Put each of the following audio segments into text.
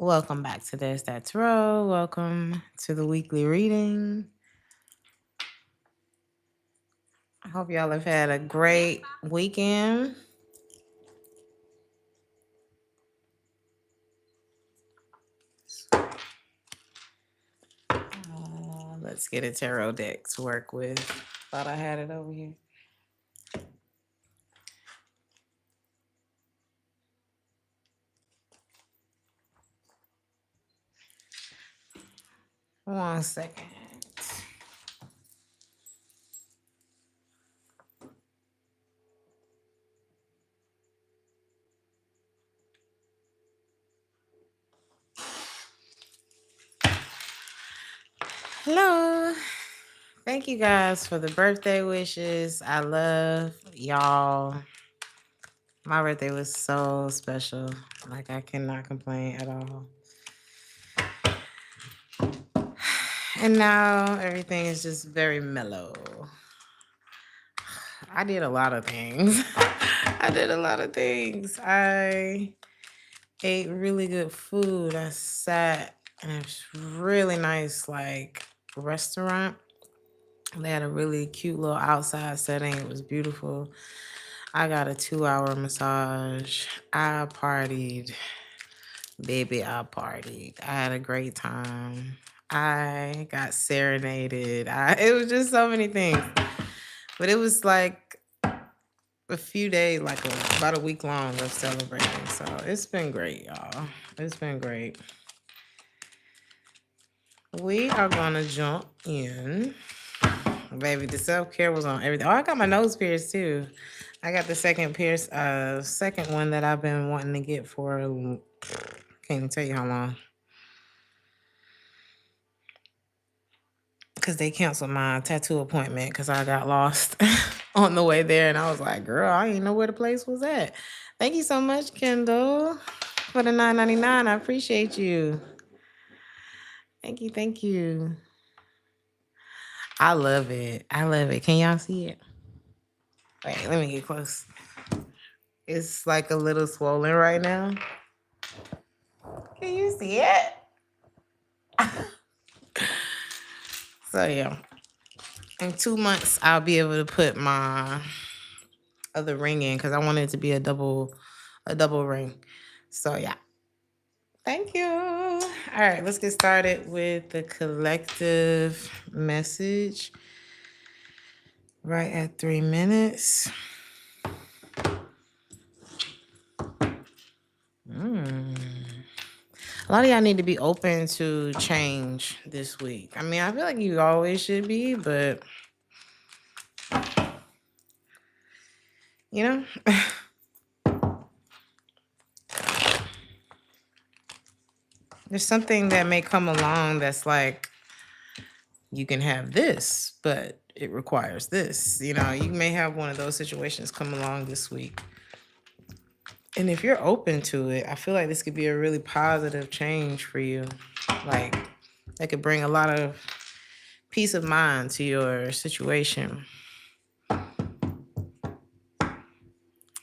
Welcome back to Theresthattarot. Welcome to the weekly reading. I hope y'all have had a great weekend. Let's get a tarot deck to work with. Thought I had it over here. One second. Hello. Thank you guys for the birthday wishes. I love y'all. My birthday was so special. Like, I cannot complain at all. And now everything is just very mellow. I did a lot of things. I ate really good food. I sat in a really nice, restaurant. They had a really cute little outside setting. It was beautiful. I got a 2-hour massage. I partied. Baby, I partied. I had a great time. I got serenaded. It was just so many things. But it was like a few days, about a week long of celebrating. So it's been great, y'all. It's been great. We are gonna jump in. Baby, the self-care was on everything. Oh, I got my nose pierced too. I got the second one that I've been wanting to get for can't even tell you how long. Because they canceled my tattoo appointment because I got lost on the way there. And I was like, girl, I didn't know where the place was at. Thank you so much, Kendall, for the $9.99. I appreciate you. Thank you. Thank you. I love it. I love it. Can y'all see it? Wait, let me get close. It's like a little swollen right now. Can you see it? So yeah, in 2 months I'll be able to put my other ring in because I want it to be a double ring. So yeah, thank you. All right, let's get started with the collective message right at 3 minutes. A lot of y'all need to be open to change this week. I mean, I feel like you always should be, but you know, there's something that may come along that's like, you can have this, but it requires this. You know, you may have one of those situations come along this week. And if you're open to it, I feel like this could be a really positive change for you. Like, that could bring a lot of peace of mind to your situation.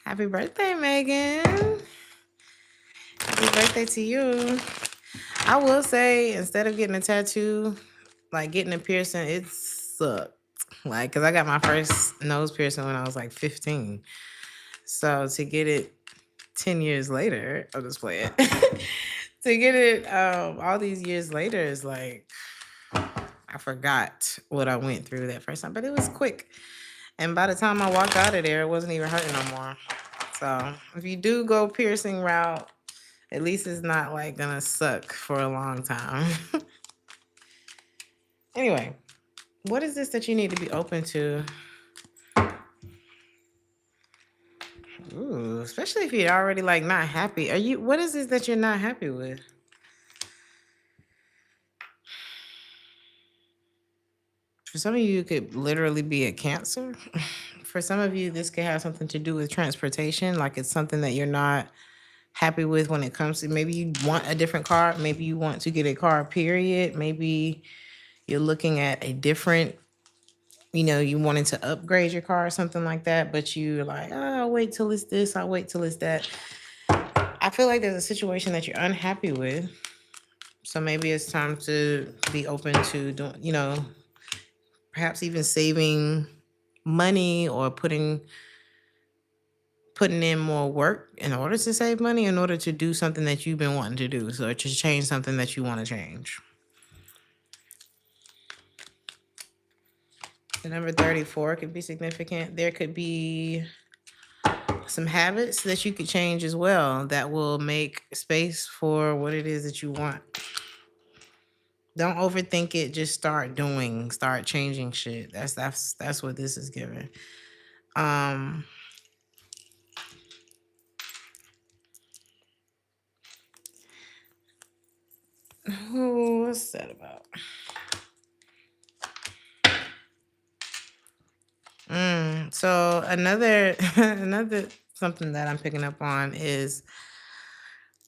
Happy birthday, Megan. Happy birthday to you. I will say, instead of getting a tattoo, like getting a piercing, it sucked. Like, because I got my first nose piercing when I was like 15. So to get it 10 years later, I'll just play it. To get it all these years later is like, I forgot what I went through that first time, but it was quick. And by the time I walked out of there, it wasn't even hurting no more. So if you do go piercing route, at least it's not like gonna suck for a long time. Anyway, what is this that you need to be open to? Ooh, especially if you're already like not happy. What is this that you're not happy with? For some of you, it could literally be a Cancer. For some of you, this could have something to do with transportation. Like, it's something that you're not happy with when it comes to, maybe you want a different car. Maybe you want to get a car, period. Maybe you're looking at a different, you wanted to upgrade your car or something like that, but you're like, oh, I'll wait till it's this, I'll wait till it's that. I feel like there's a situation that you're unhappy with. So maybe it's time to be open to doing, perhaps even saving money or putting in more work in order to save money, in order to do something that you've been wanting to do. So to change something that you want to change. The number 34 could be significant. There could be some habits that you could change as well that will make space for what it is that you want. Don't overthink it. Just start doing. Start changing shit. That's what this is giving. What's that about? So another something that I'm picking up on is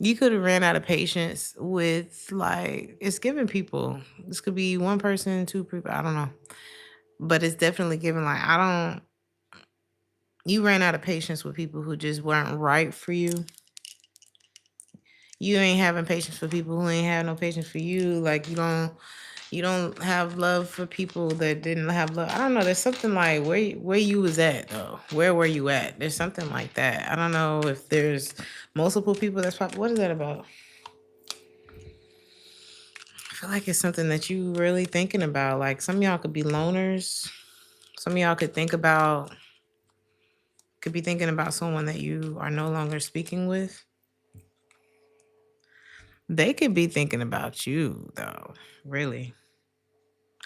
you could have ran out of patience with, like, it's giving people. This could be one person, two people, I don't know. But it's definitely giving, like, you ran out of patience with people who just weren't right for you. You ain't having patience for people who ain't have no patience for you. Like, you don't have love for people that didn't have love. I don't know. There's something like where you was at, though. Where were you at? There's something like that. I don't know if there's multiple people that's probably. What is that about? I feel like it's something that you really thinking about. Like, some of y'all could be loners. Some of y'all could be thinking about someone that you are no longer speaking with. They could be thinking about you, though. Really.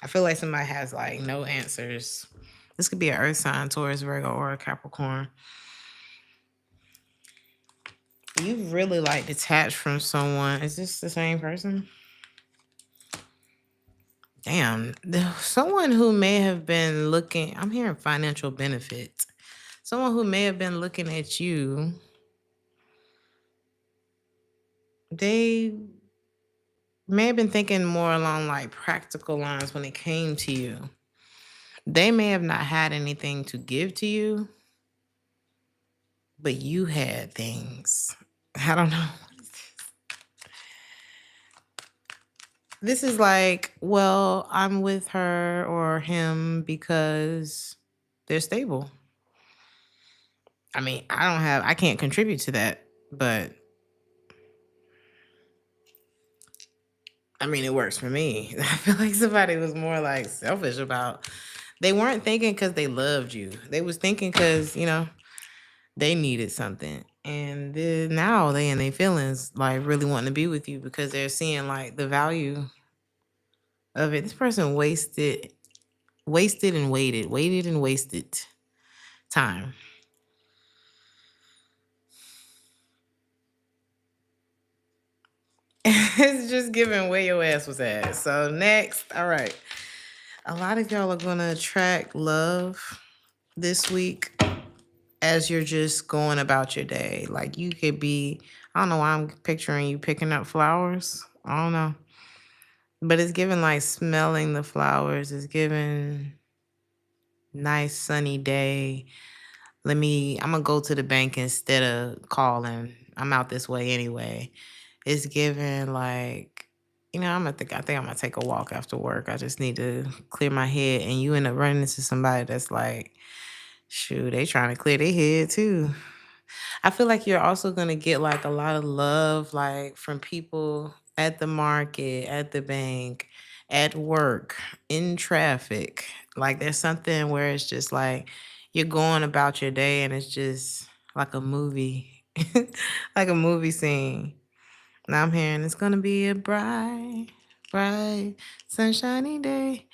I feel like somebody has, like, no answers. This could be an earth sign, Taurus, Virgo, or a Capricorn. You really, like, detached from someone. Is this the same person? Damn. Someone who may have been looking, I'm hearing financial benefit. Someone who may have been looking at you, they may have been thinking more along, like, practical lines when it came to you. They may have not had anything to give to you, but you had things. I don't know. This is like, well, I'm with her or him because they're stable. I mean, I can't contribute to that, but I mean, it works for me. I feel like somebody was more, like, selfish about, they weren't thinking because they loved you. They was thinking because, they needed something. And then now they in their feelings, like, really wanting to be with you because they're seeing, like, the value of it. This person wasted and waited and wasted time. It's just giving where your ass was at. So next, all right. A lot of y'all are gonna attract love this week as you're just going about your day. Like, you could be, I don't know why I'm picturing you picking up flowers. I don't know. But it's giving, like, smelling the flowers. It's giving nice sunny day. I'm gonna go to the bank instead of calling. I'm out this way anyway. It's giving, like, I think I'm gonna take a walk after work. I just need to clear my head. And you end up running into somebody that's like, shoot, they trying to clear their head too. I feel like you're also gonna get, like, a lot of love, like, from people at the market, at the bank, at work, in traffic. Like, there's something where it's just like you're going about your day and it's just like a movie, like a movie scene. Now I'm hearing it's gonna be a bright, bright, sunshiny day.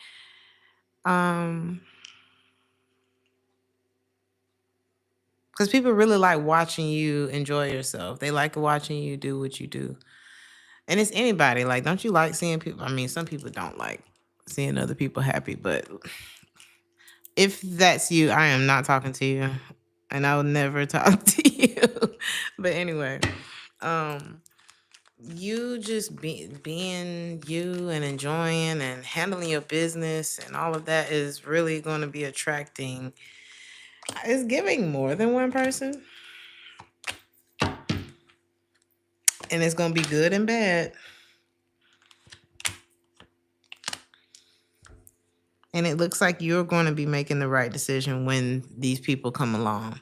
Because people really like watching you enjoy yourself. They like watching you do what you do. And it's anybody. Like, don't you like seeing people? I mean, some people don't like seeing other people happy, but if that's you, I am not talking to you. And I will never talk to you. But anyway, you just being you and enjoying and handling your business and all of that is really going to be attracting. It's giving more than one person. And it's going to be good and bad. And it looks like you're going to be making the right decision when these people come along.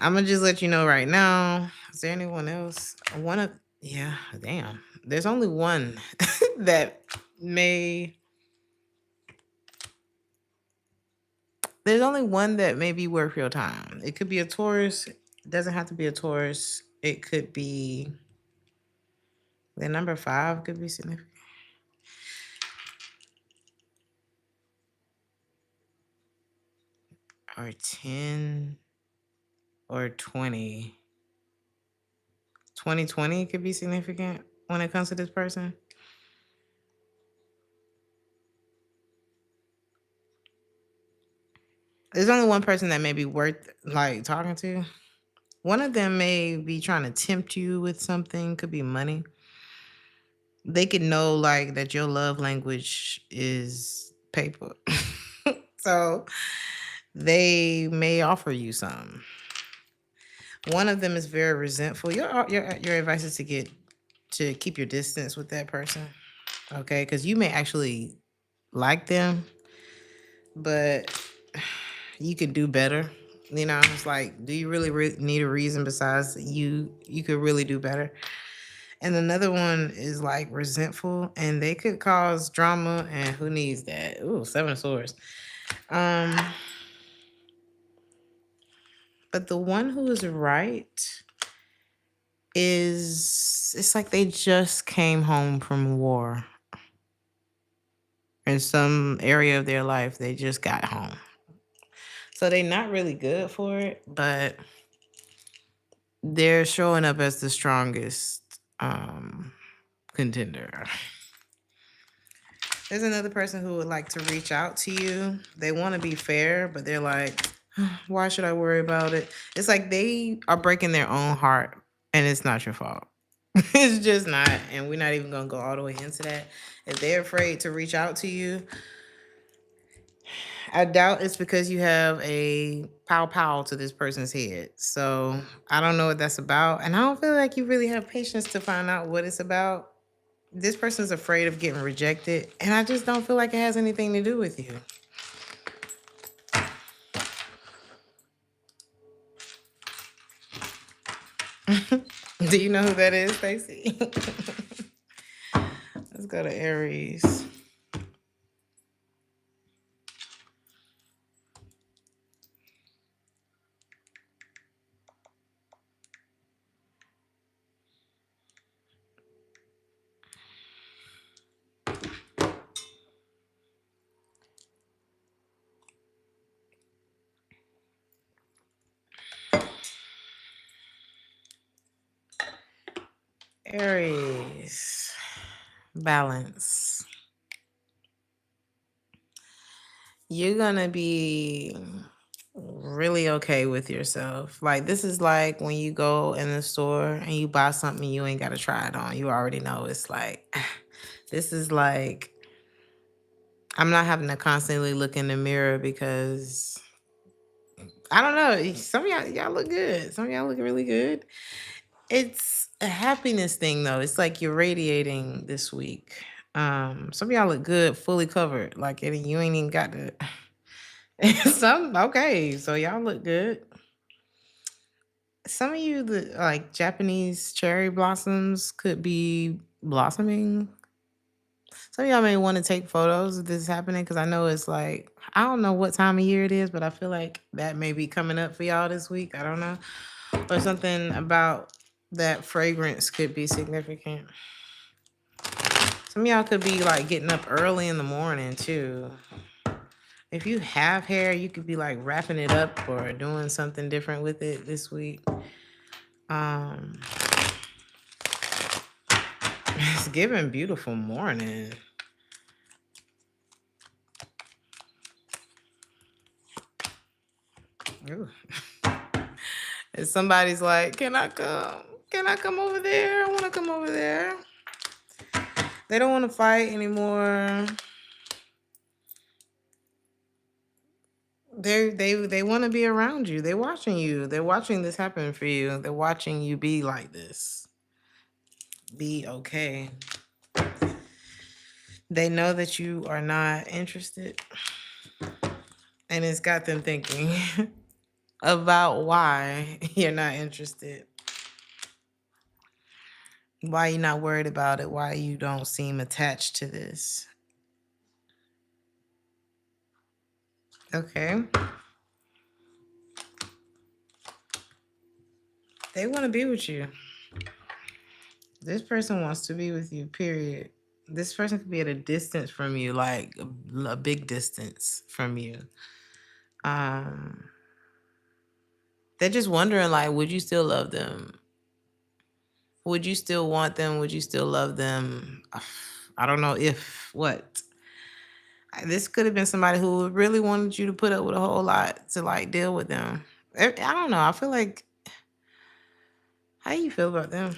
I'm going to just let you know right now. Is there anyone else? Yeah, damn. There's only one that may... There's only one that may be worth your time. It could be a Taurus. It doesn't have to be a Taurus. It could be... The number 5 could be significant. Or 10 or 20. 2020 could be significant when it comes to this person. There's only one person that may be worth like talking to. One of them may be trying to tempt you with something. Could be money. They could know like that your love language is paper. So they may offer you some. One of them is very resentful. Your advice is to keep your distance with that person. Okay, because you may actually like them, but you could do better. You know, it's like, do you really need a reason besides you could really do better? And another one is like resentful, and they could cause drama, and who needs that? Ooh, 7 of Swords. But the one who is right it's like they just came home from war. In some area of their life, they just got home. So they're not really good for it, but they're showing up as the strongest contender. There's another person who would like to reach out to you. They want to be fair, but they're like, why should I worry about it? It's like they are breaking their own heart, and it's not your fault. It's just not. And we're not even going to go all the way into that. If they're afraid to reach out to you, I doubt it's because you have a pow to this person's head. So I don't know what that's about. And I don't feel like you really have patience to find out what it's about. This person's afraid of getting rejected. And I just don't feel like it has anything to do with you. Do you know who that is, Stacey? Let's go to Aries. Aries. Balance. You're gonna be really okay with yourself. Like, this is like when you go in the store and you buy something, you ain't gotta try it on. You already know it's like, this is like, I'm not having to constantly look in the mirror because I don't know. Some of y'all look good. Some of y'all look really good. It's a happiness thing though. It's like you're radiating this week. Some of y'all look good, fully covered. Like, you ain't even got to. Okay, so y'all look good. Some of you, the like Japanese cherry blossoms could be blossoming. Some of y'all may want to take photos of this happening because I know it's like, I don't know what time of year it is, but I feel like that may be coming up for y'all this week. I don't know. Or something about that fragrance could be significant. Some of y'all could be like getting up early in the morning too. If you have hair, you could be like wrapping it up or doing something different with it this week. It's giving beautiful morning. Ooh. If somebody's like, can I come? Can I come over there? I want to come over there. They don't want to fight anymore. They want to be around you. They're watching you. They're watching this happen for you. They're watching you be like this. Be okay. They know that you are not interested, and it's got them thinking about why you're not interested. Why you're not worried about it, why you don't seem attached to this. Okay. They want to be with you. This person wants to be with you, period. This person could be at a distance from you, like a big distance from you. They're just wondering, like, would you still love them? Would you still want them? Would you still love them? I don't know if what. This could have been somebody who really wanted you to put up with a whole lot to like deal with them. I don't know. I feel like, how do you feel about them?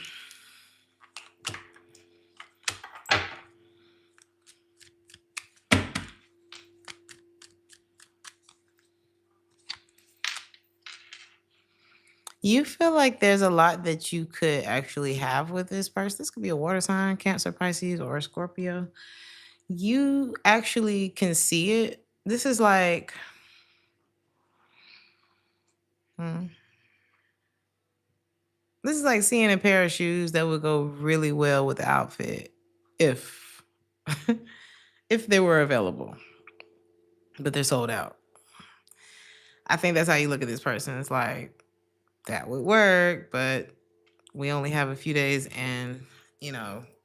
You feel like there's a lot that you could actually have with this person. This could be a water sign, Cancer, Pisces, or a Scorpio. You actually can see it. This is like, this is like seeing a pair of shoes that would go really well with the outfit if if they were available, but they're sold out. I think that's how you look at this person. It's like, that would work, but we only have a few days, and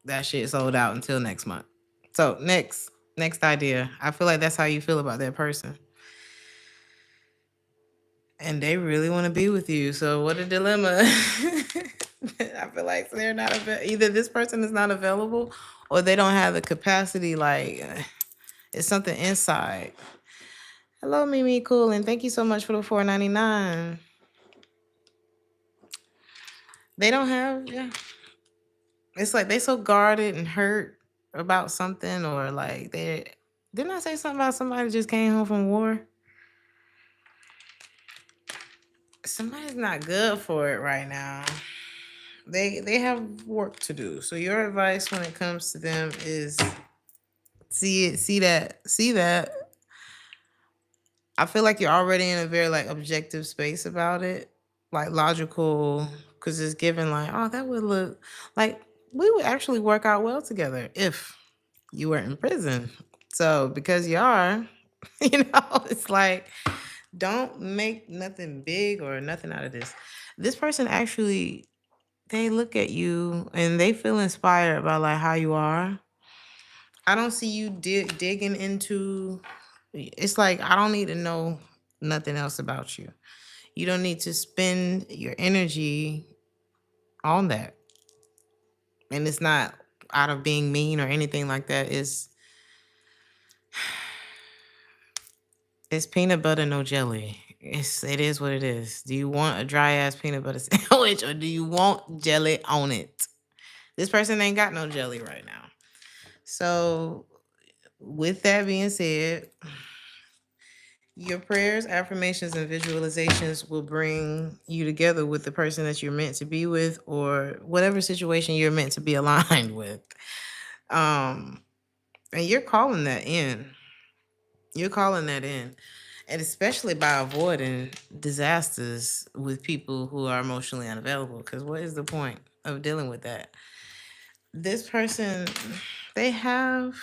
that shit sold out until next month. So next idea. I feel like that's how you feel about that person. And they really want to be with you. So what a dilemma. I feel like they're not either this person is not available, or they don't have the capacity. Like, it's something inside. Hello, Mimi Cool, and thank you so much for the $4.99. They don't have, yeah. It's like they so guarded and hurt about something, or like didn't I say something about somebody just came home from war? Somebody's not good for it right now. They have work to do. So your advice when it comes to them is see that. I feel like you're already in a very like objective space about it, like logical, because it's given like, oh, that would look like we would actually work out well together if you were in prison. So because you are, it's like, don't make nothing big or nothing out of this. This person actually, they look at you and they feel inspired by like how you are. I don't see you digging into. It's like, I don't need to know nothing else about you. You don't need to spend your energy on that. And it's not out of being mean or anything like that. It's peanut butter, no jelly. It is what it is. Do you want a dry ass peanut butter sandwich, or do you want jelly on it? This person ain't got no jelly right now. So with that being said, your prayers, affirmations, and visualizations will bring you together with the person that you're meant to be with, or whatever situation you're meant to be aligned with. And you're calling that in. You're calling that in. And especially by avoiding disasters with people who are emotionally unavailable. Because what is the point of dealing with that? This person, they have,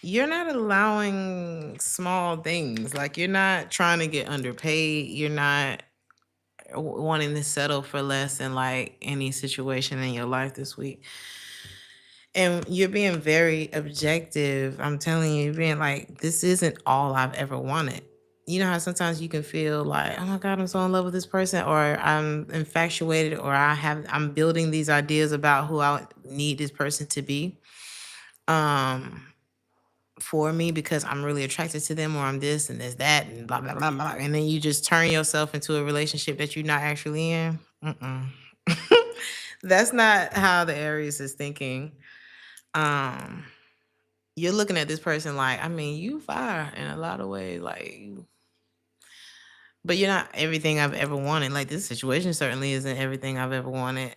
you're not allowing small things. Like, you're not trying to get underpaid. You're not wanting to settle for less in like any situation in your life this week. And you're being very objective. I'm telling you, you're being like, this isn't all I've ever wanted. You know how sometimes you can feel like, oh my God, I'm so in love with this person, or I'm infatuated, or I'm building these ideas about who I need this person to be for me, because I'm really attracted to them, or I'm this and there's that and blah, blah, blah, blah. And then you just turn yourself into a relationship that you're not actually in. That's not how the Aries is thinking. You're looking at this person like, I mean, you fire in a lot of ways, like, but you're not everything I've ever wanted. Like, this situation certainly isn't everything I've ever wanted.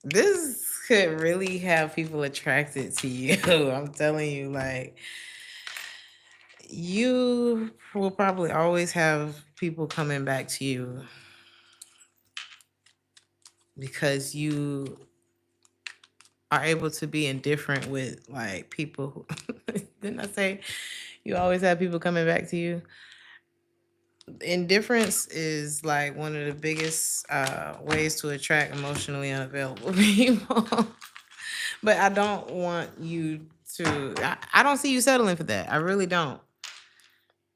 This could really have people attracted to you. I'm telling you, like, you will probably always have people coming back to you because you are able to be indifferent with like people who didn't I say you always have people coming back to you? Indifference is like one of the biggest ways to attract emotionally unavailable people. But I don't want you to I don't see you settling for that. I really don't.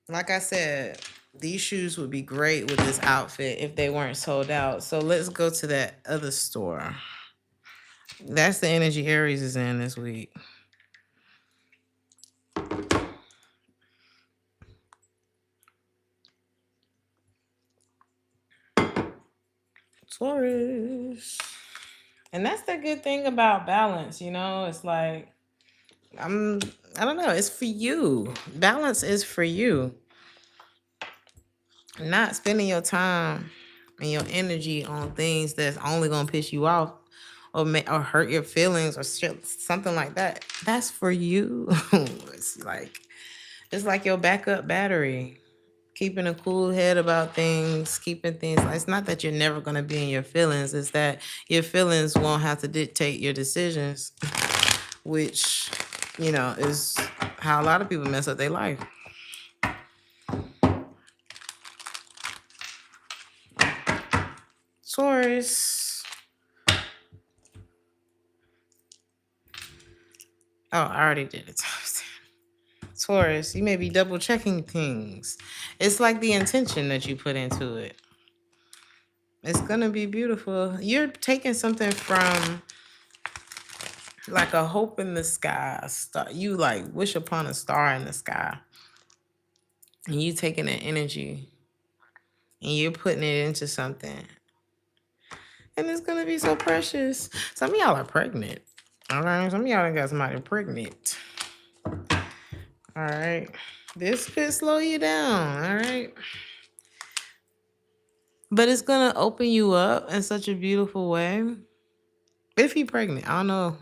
Like I said, these shoes would be great with this outfit if they weren't sold out. So let's go to that other store. That's the energy Aries is in this week. Taurus. And that's the good thing about balance, you know? It's like I don't know, it's for you. Balance is for you. Not spending your time and your energy on things that's only gonna piss you off or hurt your feelings or shit, something like that. That's for you. It's like your backup battery. Keeping a cool head about things, keeping things. It's not that you're never gonna be in your feelings. It's that your feelings won't have to dictate your decisions, which is how a lot of people mess up their life. Taurus. Oh, I already did it. Taurus, you may be double checking things. It's like the intention that you put into it. It's gonna be beautiful. You're taking something from like a hope in the sky. A star. You like wish upon a star in the sky. And you taking that energy and you're putting it into something. And it's gonna be so precious. Some of y'all are pregnant. All right. Some of y'all done got somebody pregnant. All right. This could slow you down. All right. But it's gonna open you up in such a beautiful way. If you're pregnant, I don't know.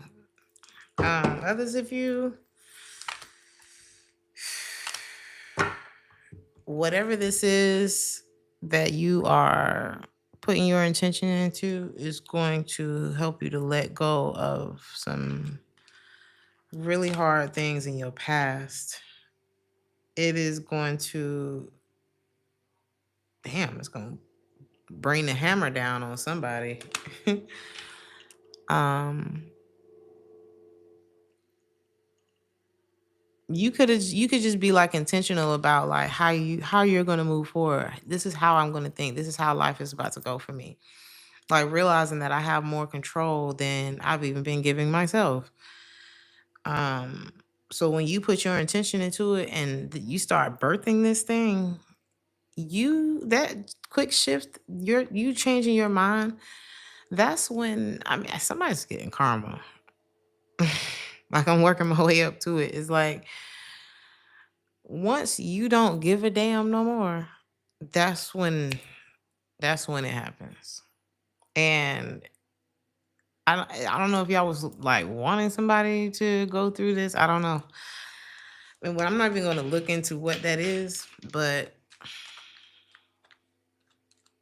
Others, if you, whatever this is that you are putting your intention into is going to help you to let go of some really hard things in your past. It is going to, it's going to bring the hammer down on somebody. You could just be like intentional about like how you're going to move forward. This is how I'm going to think. This is how life is about to go for me. Like realizing that I have more control than I've even been giving myself. So when you put your intention into it and you start birthing this thing, that quick shift, you changing your mind, that's when somebody's getting karma. Like I'm working my way up to it. It's like once you don't give a damn no more, that's when it happens. And I don't know if y'all was like wanting somebody to go through this. I don't know. And I'm not even going to look into what that is, but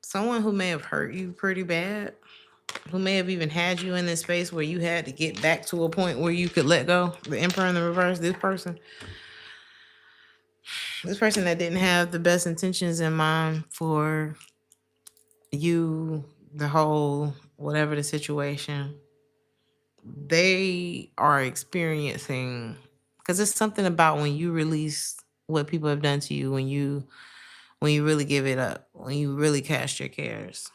someone who may have hurt you pretty bad, who may have even had you in this space where you had to get back to a point where you could let go. The Emperor in the reverse, this person that didn't have the best intentions in mind for you, the whole, whatever the situation, they are experiencing, because it's something about when you release what people have done to you, when you really give it up, when you really cast your cares.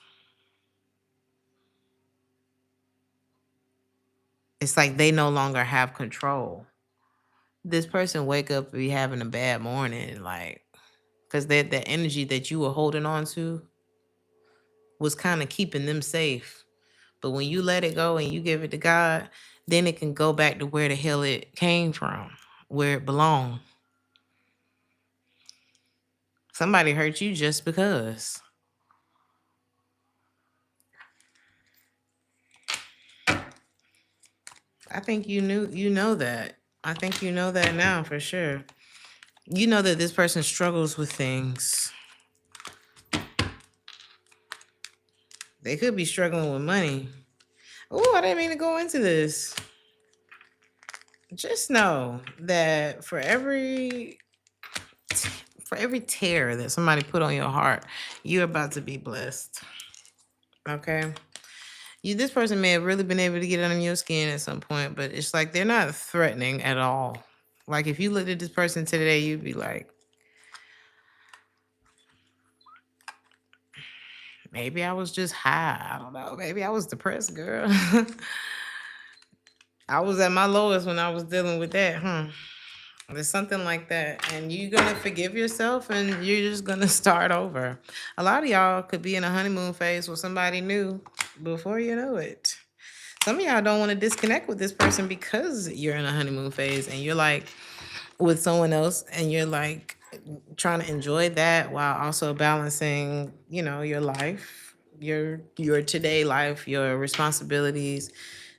It's like they no longer have control. This person wake up and be having a bad morning, like, because that energy that you were holding on to was kind of keeping them safe. But when you let it go and you give it to God, then it can go back to where the hell it came from, where it belonged. Somebody hurt you just because. I think you know that. I think you know that now for sure. You know that this person struggles with things. They could be struggling with money. Oh, I didn't mean to go into this. Just know that for every tear that somebody put on your heart, you're about to be blessed. Okay? This person may have really been able to get under your skin at some point, but it's like they're not threatening at all. Like if you looked at this person today, you'd be like, maybe I was just high. I don't know. Maybe I was depressed, girl. I was at my lowest when I was dealing with that, There's something like that. And you're going to forgive yourself and you're just going to start over. A lot of y'all could be in a honeymoon phase with somebody new before you know it. Some of y'all don't want to disconnect with this person because you're in a honeymoon phase and you're like with someone else and you're like trying to enjoy that while also balancing, your life, your today life, your responsibilities,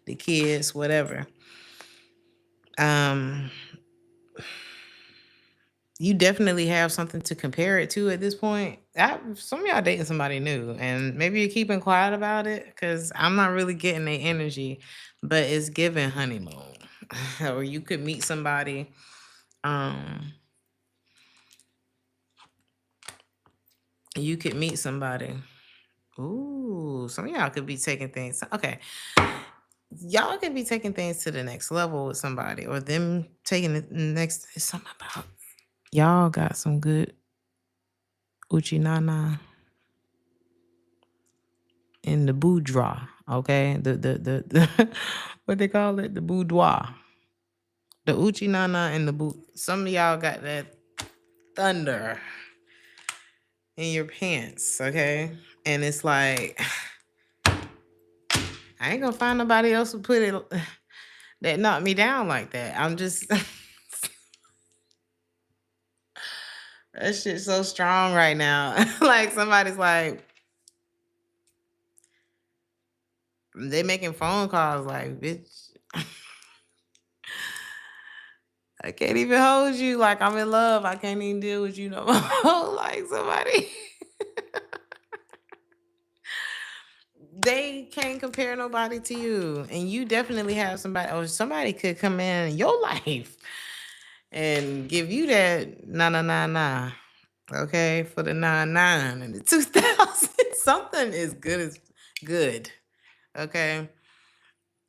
the kids, whatever. You definitely have something to compare it to at this point. Some of y'all dating somebody new, and maybe you're keeping quiet about it because I'm not really getting their energy, but it's giving honeymoon. Or you could meet somebody. You could meet somebody. Ooh, some of y'all could be taking things. Okay. Y'all could be taking things to the next level with somebody, or them taking it next. It's something about y'all got some good Uchi Nana in the boudoir, okay? The what they call it? The boudoir. The Uchi Nana and the boot. Some of y'all got that thunder in your pants, okay? And it's like I ain't gonna find nobody else to put it that knocked me down like that. I'm just that shit's so strong right now. Like somebody's like they making phone calls like, bitch, I can't even hold you. Like I'm in love. I can't even deal with you no more. Like somebody they can't compare nobody to you. And you definitely have somebody, or somebody could come in your life and give you that nah. Okay, for the 99 and the 2000. Something is good as good. Okay.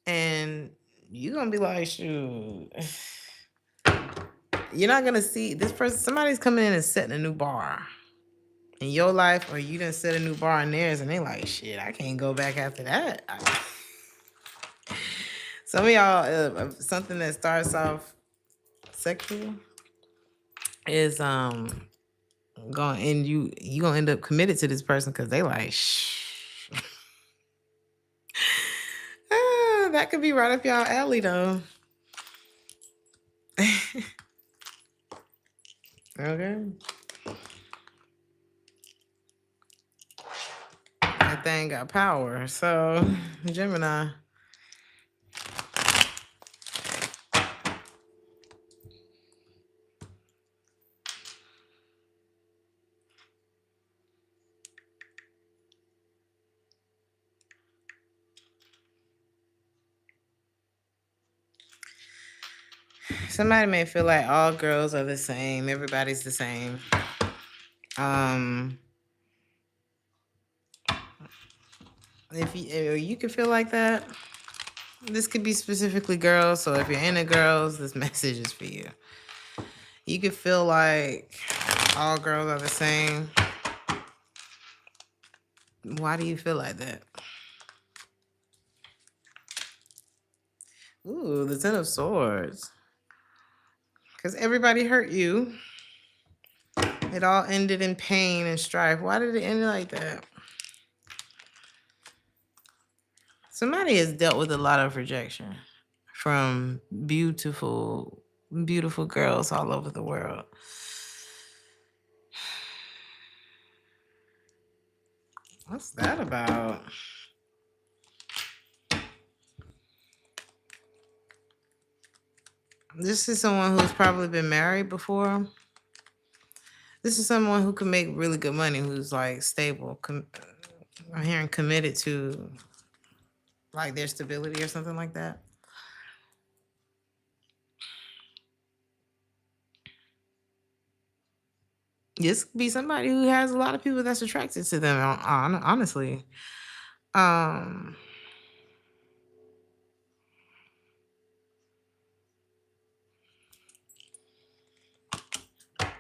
And you're gonna be like, shoot. You're not gonna see this person, somebody's coming in and setting a new bar in your life, or you done set a new bar in theirs, and they like, shit, I can't go back after that. Some of y'all, something that starts off sexual is going, and you gonna end up committed to this person because they like, shh. That could be right up y'all alley though. Okay. That thing got power. So, Gemini. Somebody may feel like all girls are the same. Everybody's the same. If you can feel like that, this could be specifically girls. So if you're into girls, this message is for you. You could feel like all girls are the same. Why do you feel like that? Ooh, the Ten of Swords. Because everybody hurt you. It all ended in pain and strife. Why did it end like that? Somebody has dealt with a lot of rejection from beautiful, beautiful girls all over the world. What's that about? This is someone who's probably been married before. This is someone who can make really good money, who's like stable. I'm hearing committed to like their stability or something like that. This could be somebody who has a lot of people that's attracted to them, honestly. Um,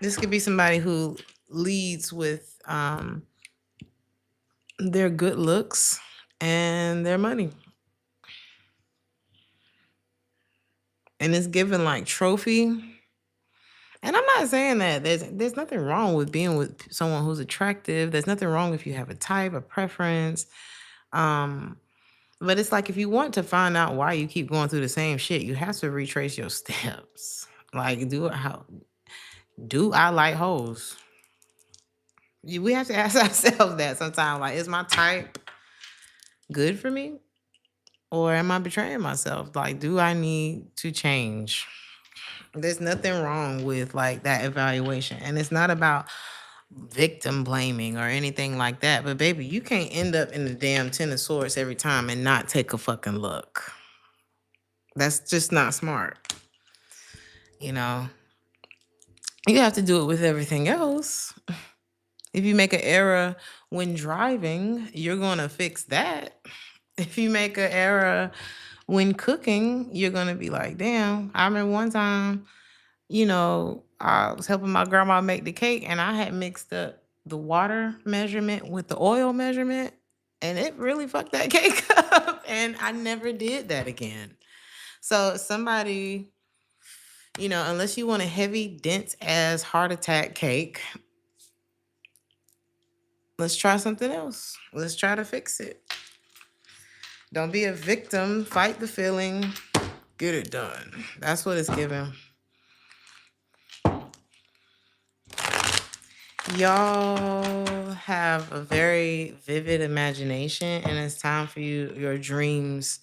this could be somebody who leads with their good looks and their money. And it's given like trophy. And I'm not saying that there's nothing wrong with being with someone who's attractive. There's nothing wrong if you have a type, a preference. But it's like if you want to find out why you keep going through the same shit, you have to retrace your steps. Like, do I like hoes? We have to ask ourselves that sometimes. Like, is my type good for me? Or am I betraying myself? Like, do I need to change? There's nothing wrong with like that evaluation. And it's not about victim blaming or anything like that. But baby, you can't end up in the damn Ten of Swords every time and not take a fucking look. That's just not smart. You know, you have to do it with everything else. If you make an error when driving, you're going to fix that. If you make an error when cooking, you're going to be like, damn, I remember one time, I was helping my grandma make the cake and I had mixed up the water measurement with the oil measurement and it really fucked that cake up and I never did that again. So somebody, unless you want a heavy, dense ass heart attack cake, let's try something else. Let's try to fix it. Don't be a victim. Fight the feeling. Get it done. That's what it's giving. Y'all have a very vivid imagination, and it's time for your dreams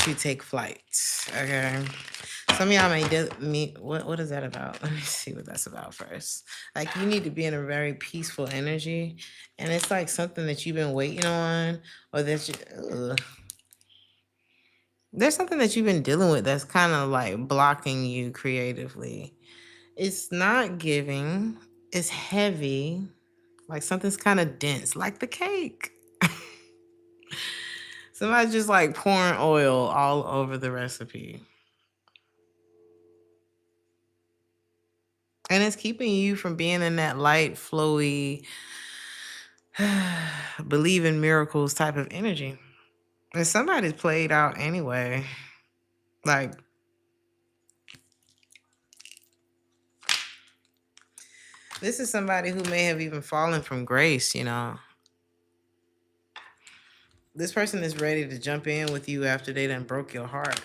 to take flight. Okay. Some of y'all may what is that about? Let me see what that's about first. Like, you need to be in a very peaceful energy, and it's like something that you've been waiting on, or there's something that you've been dealing with that's kind of like blocking you creatively. It's not giving. It's heavy. Like something's kind of dense, like the cake. Somebody's just like pouring oil all over the recipe. And it's keeping you from being in that light, flowy, believe in miracles type of energy. And somebody's played out anyway. Like, this is somebody who may have even fallen from grace, This person is ready to jump in with you after they done broke your heart.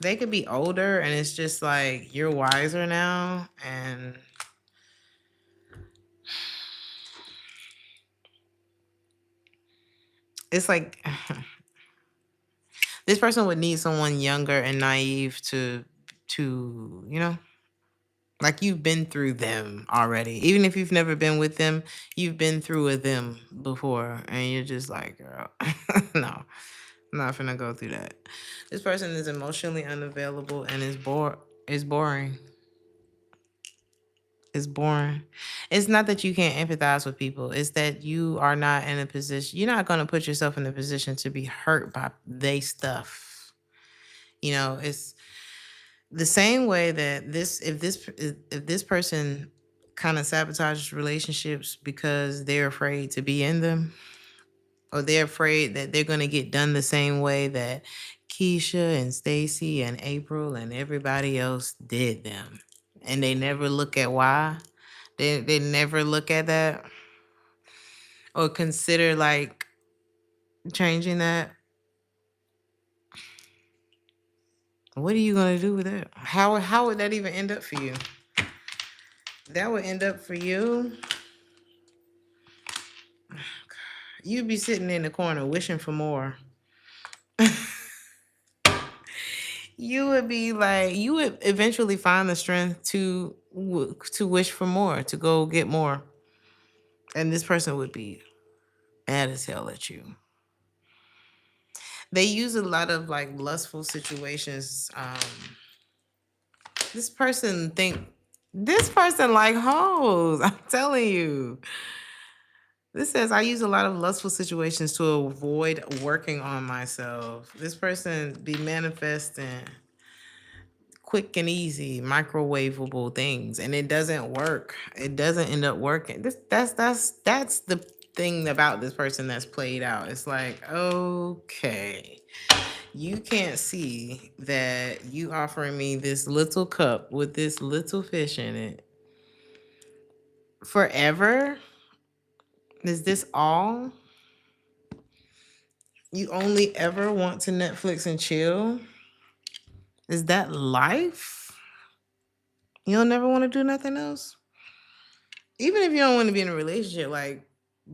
They could be older and it's just like you're wiser now, and it's like this person would need someone younger and naive to like you've been through them already. Even if you've never been with them, you've been through with them before, and you're just like, girl, no, I'm not finna go through that. This person is emotionally unavailable and is boring. It's boring. It's not that you can't empathize with people. It's that you are not in a position. You're not going to put yourself in a position to be hurt by they stuff. It's the same way that if this person kind of sabotages relationships because they're afraid to be in them, or they're afraid that they're going to get done the same way that Keisha and Stacy and April and everybody else did them, and they never look at why. They never look at that or consider like changing that. What are you gonna do with it? How would that even end up for you? That would end up for you. You'd be sitting in the corner wishing for more. You would be like, you would eventually find the strength to wish for more, to go get more. And this person would be mad as hell at you. They use a lot of like lustful situations. This person like hoes. I'm telling you. This says I use a lot of lustful situations to avoid working on myself. This person be manifesting quick and easy, microwavable things, and it doesn't work. It doesn't end up working. That's the thing about this person that's played out. It's like, okay, you can't see that you offering me this little cup with this little fish in it forever. Is this all? You only ever want to Netflix and chill? Is that life? You don't never want to do nothing else? Even if you don't want to be in a relationship, like,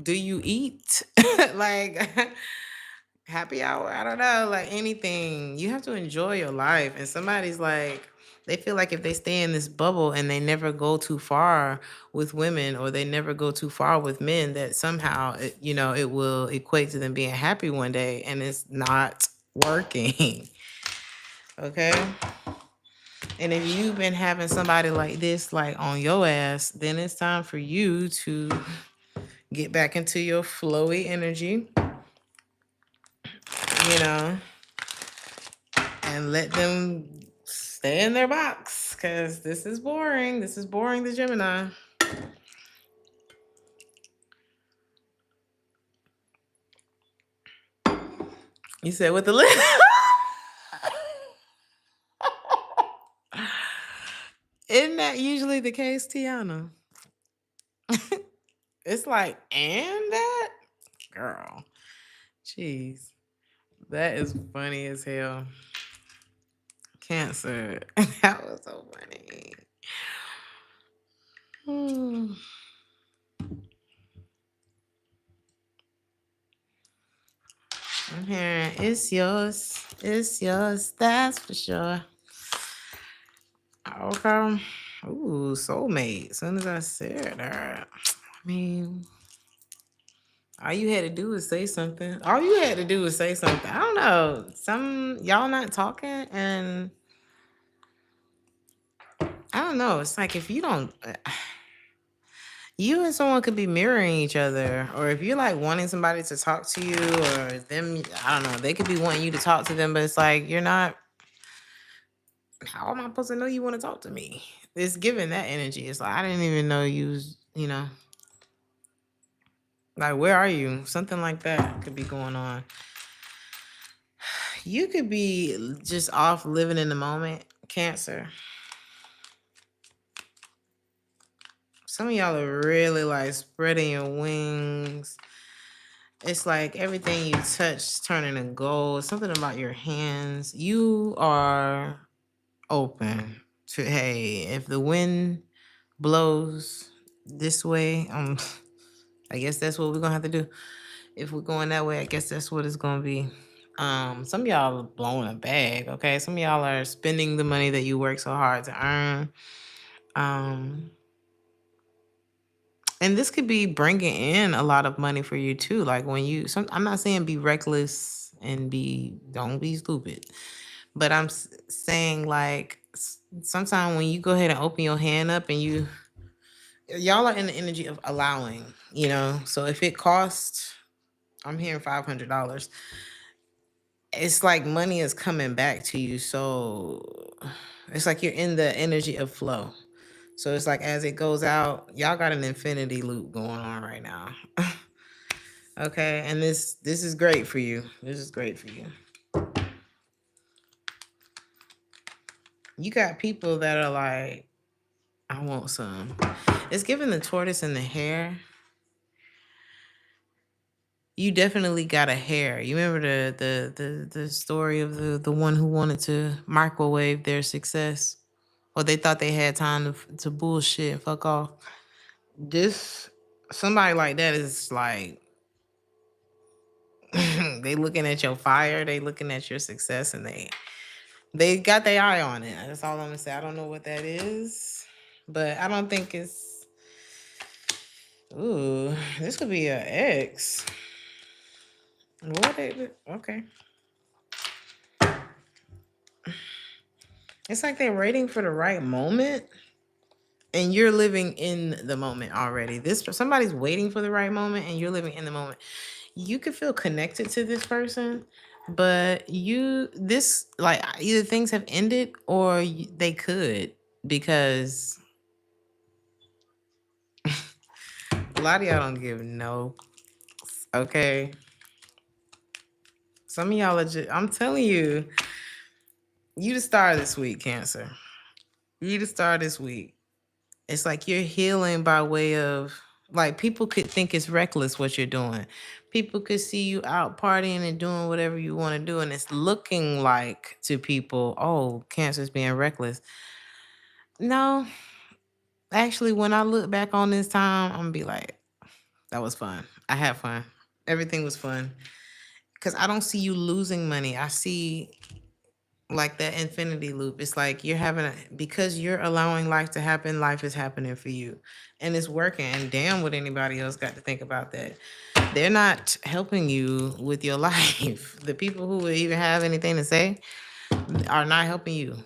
do you eat? Like, happy hour? I don't know. Like, anything. You have to enjoy your life. And somebody's like, they feel like if they stay in this bubble and they never go too far with women or they never go too far with men, that somehow, it will equate to them being happy one day. And it's not working. Okay? And if you've been having somebody like this, like on your ass, then it's time for you to get back into your flowy energy, and let them stay in their box, because this is boring. This is boring, the Gemini. You said with the list. Isn't that usually the case, Tiana? It's like, and that? Girl. Jeez. That is funny as hell. Cancer. That was so funny. I'm hearing it's yours. It's yours. That's for sure. Okay. Ooh, soulmate. As soon as I said that, I mean, all you had to do was say something. I don't know. Some y'all not talking, and I don't know. It's like if you don't, you and someone could be mirroring each other, or if you're like wanting somebody to talk to you, or them, I don't know. They could be wanting you to talk to them, but it's like you're not. How am I supposed to know you want to talk to me? It's giving that energy. It's like I didn't even know you was, like, where are you? Something like that could be going on. You could be just off living in the moment, Cancer. Some of y'all are really like spreading your wings. It's like everything you touch turning to gold. Something about your hands. You are open to, hey, if the wind blows this way, I guess that's what we're gonna have to do. If we're going that way, I guess that's what it's gonna be. Some of y'all are blowing a bag, okay? Some of y'all are spending the money that you work so hard to earn. And this could be bringing in a lot of money for you too. Like when I'm not saying be reckless and don't be stupid, but I'm saying like sometimes when you go ahead and open your hand up and y'all are in the energy of allowing, so if it costs, I'm hearing $500, it's like money is coming back to you. So it's like you're in the energy of flow. So it's like as it goes out, y'all got an infinity loop going on right now. Okay, and this is great for you. This is great for you. You got people that are like, I want some. It's giving the tortoise and the hare. You definitely got a hair. You remember the story of the one who wanted to microwave their success, or they thought they had time to bullshit and fuck off. Somebody like that is like, they looking at your fire, they looking at your success, and They got their eye on it. That's all I'm gonna say. I don't know what that is, but I don't think it's. Ooh, this could be an ex. What? Okay. It's like they're waiting for the right moment, and you're living in the moment already. Somebody's waiting for the right moment, and you're living in the moment. You could feel connected to this person, but like either things have ended or they could, because a lot of y'all don't give no. Okay, some of y'all are just. I'm telling you, you the star this week, Cancer. You the star this week. It's like you're healing by way of, like, people could think it's reckless what you're doing. People could see you out partying and doing whatever you want to do, and it's looking like to people, oh, Cancer's being reckless. No, actually, when I look back on this time, I'm gonna be like, that was fun. I had fun. Everything was fun. Because I don't see you losing money. I see like that infinity loop. It's like because you're allowing life to happen, life is happening for you. And it's working. And damn what anybody else got to think about that. They're not helping you with your life. The people who would even have anything to say are not helping you.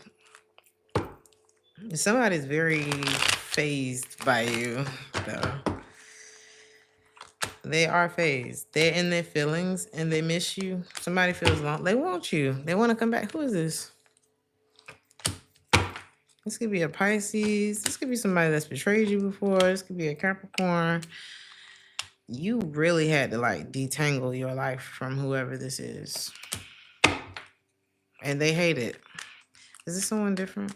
Somebody's very phased by you, though. They are phased. They're in their feelings and they miss you. Somebody feels long. They want you. They want to come back. Who is this? This could be a Pisces. This could be somebody that's betrayed you before. This could be a Capricorn. You really had to like detangle your life from whoever this is. And they hate it. Is this someone different?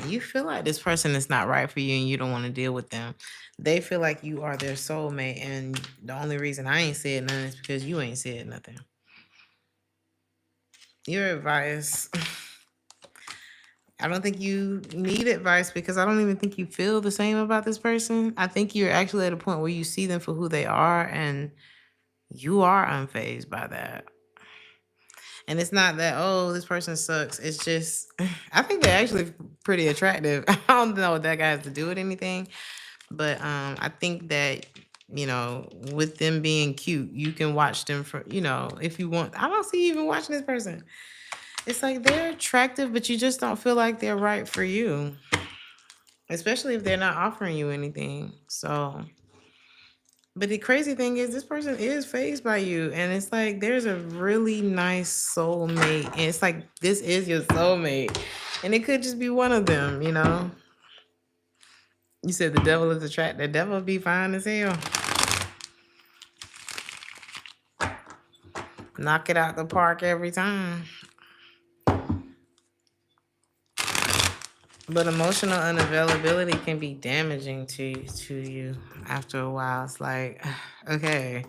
You feel like this person is not right for you and you don't want to deal with them. They feel like you are their soulmate, and the only reason I ain't said nothing is because you ain't said nothing. Your advice. I don't think you need advice because I don't even think you feel the same about this person. I think you're actually at a point where you see them for who they are and you are unfazed by that. And it's not that, oh, this person sucks. It's just, I think they're actually pretty attractive. I don't know what that guy has to do with anything. But I think that, with them being cute, you can watch them for, if you want. I don't see you even watching this person. It's like they're attractive, but you just don't feel like they're right for you. Especially if they're not offering you anything. So, but the crazy thing is this person is fazed by you. And it's like there's a really nice soulmate. And it's like this is your soulmate. And it could just be one of them, You said the devil is attracted. The devil be fine as hell. Knock it out the park every time. But emotional unavailability can be damaging to you after a while. It's like, okay,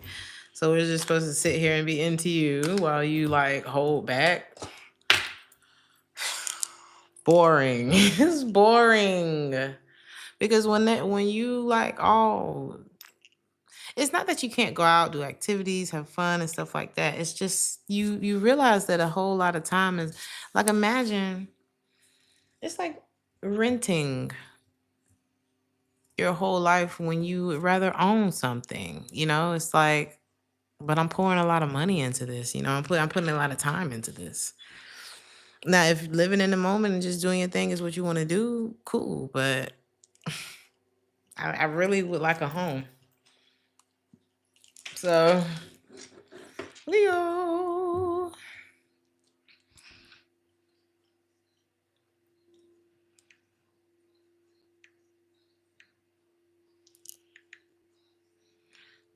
so we're just supposed to sit here and be into you while you like hold back. Boring. It's boring. Because when you like it's not that you can't go out, do activities, have fun and stuff like that. It's just you realize that a whole lot of time is like, imagine it's like renting your whole life when you would rather own something. It's like, but I'm pouring a lot of money into this. I'm putting a lot of time into this. Now, if living in the moment and just doing your thing is what you want to do, cool. But I really would like a home. So, Leo.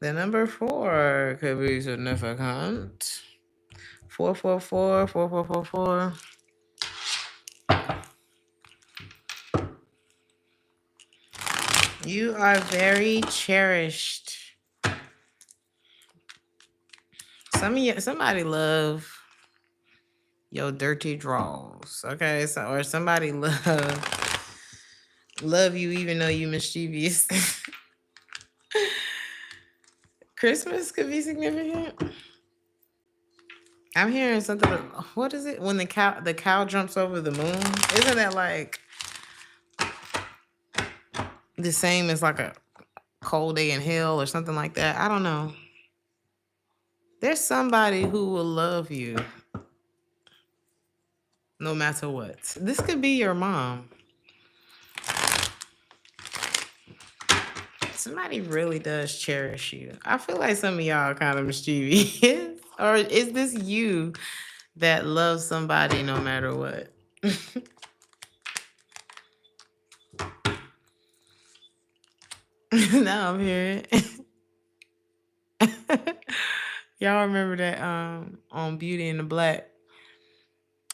The number 4 could be significant. 444, 4444. You are very cherished. Somebody love your dirty draws, okay? Or somebody love you even though you mischievous. Christmas could be significant. I'm hearing something. What is it? When the cow jumps over the moon? Isn't that like the same as like a cold day in hell or something like that? I don't know. There's somebody who will love you no matter what. This could be your mom. Somebody really does cherish you. I feel like some of y'all are kind of mischievous. Or is this you that loves somebody no matter what? Now I'm hearing it. Y'all remember that on Beauty and the Black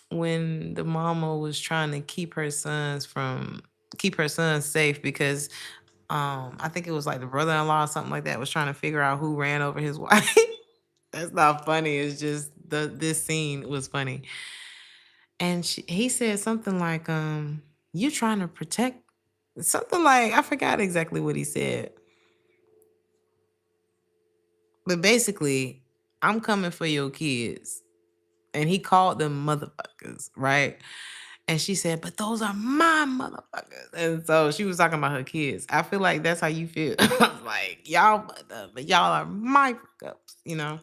when the mama was trying to keep her sons safe because I think it was like the brother-in-law or something like that was trying to figure out who ran over his wife. That's not funny. It's just this scene was funny. And he said something like, you trying to protect something like, I forgot exactly what he said. But basically, I'm coming for your kids. And he called them motherfuckers, right? And she said, but those are my motherfuckers. And so she was talking about her kids. I feel like that's how you feel. I was like, y'all, but y'all are my fuck-ups, you know?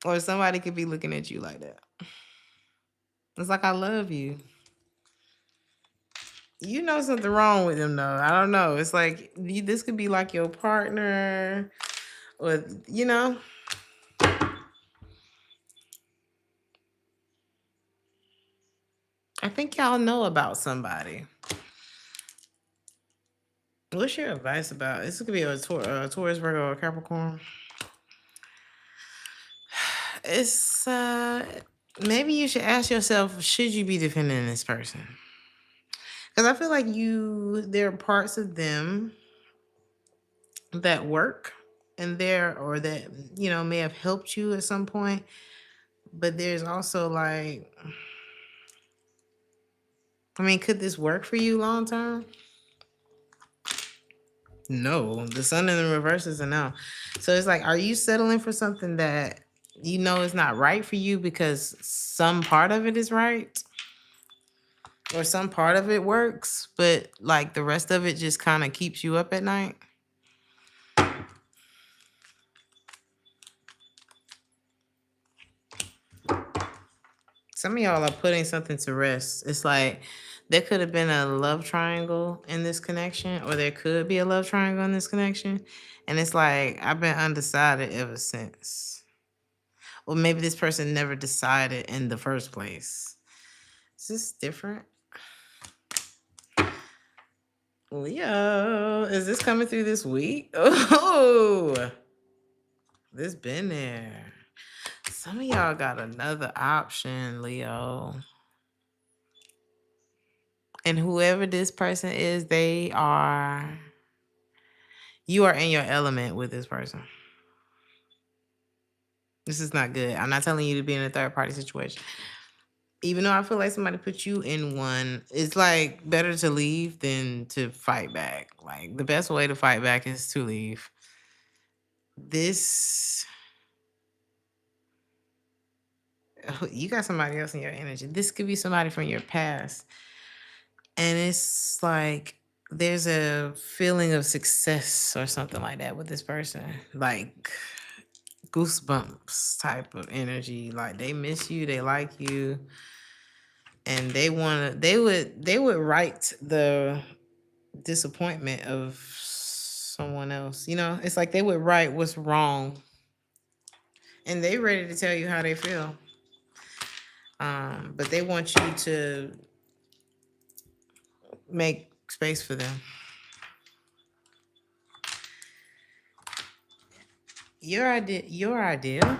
Or somebody could be looking at you like that. It's like, I love you. You know something wrong with them, though. I don't know. It's like, this could be like your partner or, you know? I think y'all know about somebody. What's your advice about this? Could be a Taurus, Virgo, or Capricorn. It's maybe you should ask yourself, should you be defending this person? Because I feel like there are parts of them that work and or that may have helped you at some point, but there's also like, I mean, could this work for you long term? No, the sun in the reverse is a no. So it's like, are you settling for something that you know is not right for you because some part of it is right or some part of it works, but like the rest of it just kind of keeps you up at night? Some of y'all are putting something to rest. It's like there could have been a love triangle in this connection, or there could be a love triangle in this connection. And it's like, I've been undecided ever since. Or maybe this person never decided in the first place. Is this different? Leo, is this coming through this week? Oh, this been there. Some of y'all got another option, Leo. And whoever this person is, you are in your element with this person. This is not good. I'm not telling you to be in a third party situation. Even though I feel like somebody put you in one, it's like better to leave than to fight back. Like the best way to fight back is to leave. You got somebody else in your energy. This could be somebody from your past. And it's like there's a feeling of success or something like that with this person. Like goosebumps type of energy. Like they miss you, they like you, and they would write the disappointment of someone else. It's like they would write what's wrong, and they ready to tell you how they feel. But they want you to make space for them. Your idea.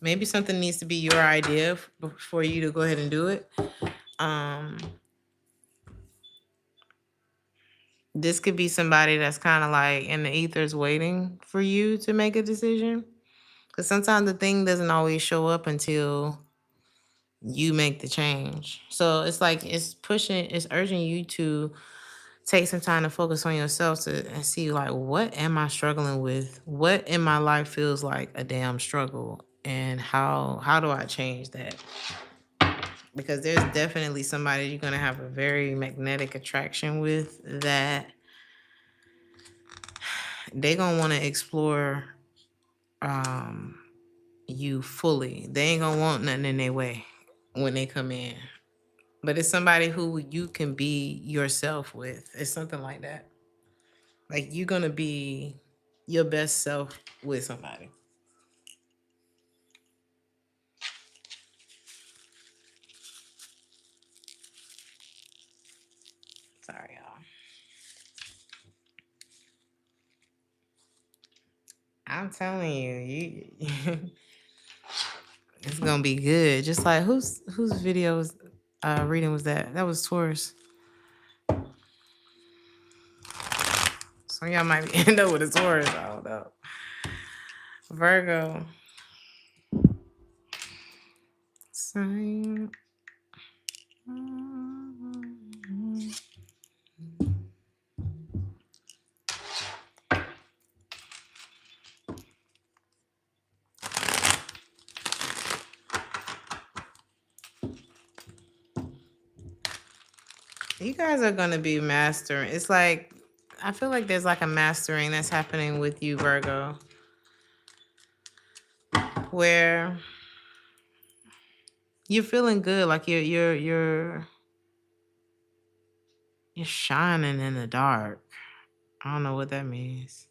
Maybe something needs to be your idea for you to go ahead and do it. This could be somebody that's kind of like in the ethers waiting for you to make a decision. Because sometimes the thing doesn't always show up until you make the change. So it's like it's urging you to take some time to focus on yourself and see, like, what am I struggling with? What in my life feels like a damn struggle? And how do I change that? Because there's definitely somebody you're going to have a very magnetic attraction with that they're going to want to explore you fully. They ain't going to want nothing in their way when they come in. But it's somebody who you can be yourself with. It's something like that. Like, you're going to be your best self with somebody. Sorry, y'all. I'm telling you, it's gonna be good. Just like whose videos reading was that? That was Taurus. So y'all might end up with a Taurus. I don't know. Virgo. Sign. You guys are gonna be mastering. It's like, I feel like there's like a mastering that's happening with you, Virgo, where you're feeling good, like you're shining in the dark. I don't know what that means.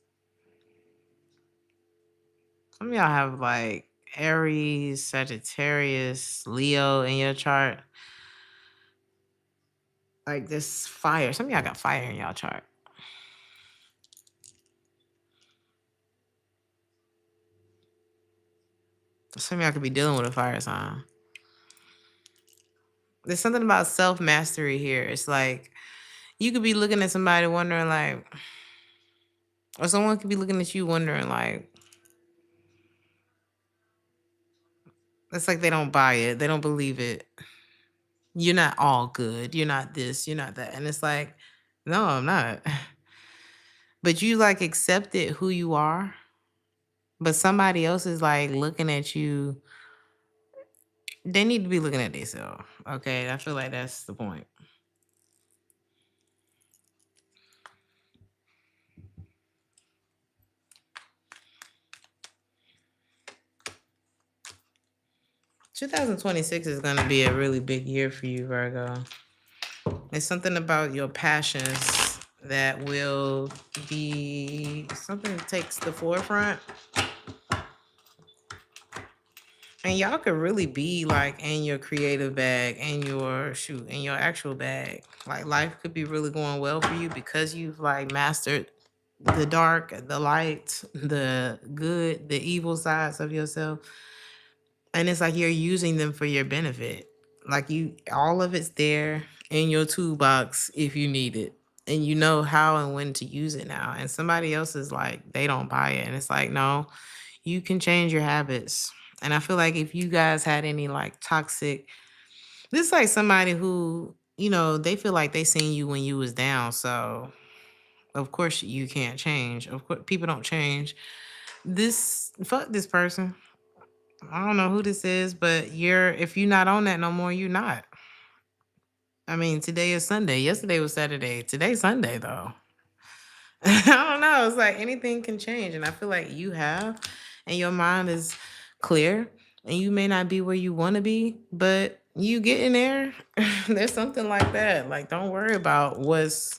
Some of y'all have like Aries, Sagittarius, Leo in your chart. Like this fire. Some of y'all got fire in y'all chart. Some of y'all could be dealing with a fire sign. There's something about self-mastery here. It's like you could be looking at somebody wondering like, or someone could be looking at you wondering like, it's like they don't buy it. They don't believe it. You're not all good. You're not this. You're not that. And it's like, no, I'm not. But you like accepted who you are. But somebody else is like looking at you. They need to be looking at themselves. Okay. I feel like that's the point. (2026) is going to be a really big year for you, Virgo. It's something about your passions that will be something that takes the forefront. And y'all could really be like in your creative bag, in your actual bag. Like life could be really going well for you because you've like mastered the dark, the light, the good, the evil sides of yourself. And it's like you're using them for your benefit. Like all of it's there in your toolbox if you need it. And you know how and when to use it now. And somebody else is like, they don't buy it. And it's like, no, you can change your habits. And I feel like if you guys had any like toxic, this is like somebody who, they feel like they seen you when you was down. So of course you can't change. Of course, people don't change. Fuck this person. I don't know who this is, but if you're not on that no more, you're not. I mean, today is Sunday. Yesterday was Saturday. Today's Sunday, though. I don't know. It's like anything can change. And I feel like you have, and your mind is clear, and you may not be where you want to be, but you get in there. There's something like that. Like, don't worry about what's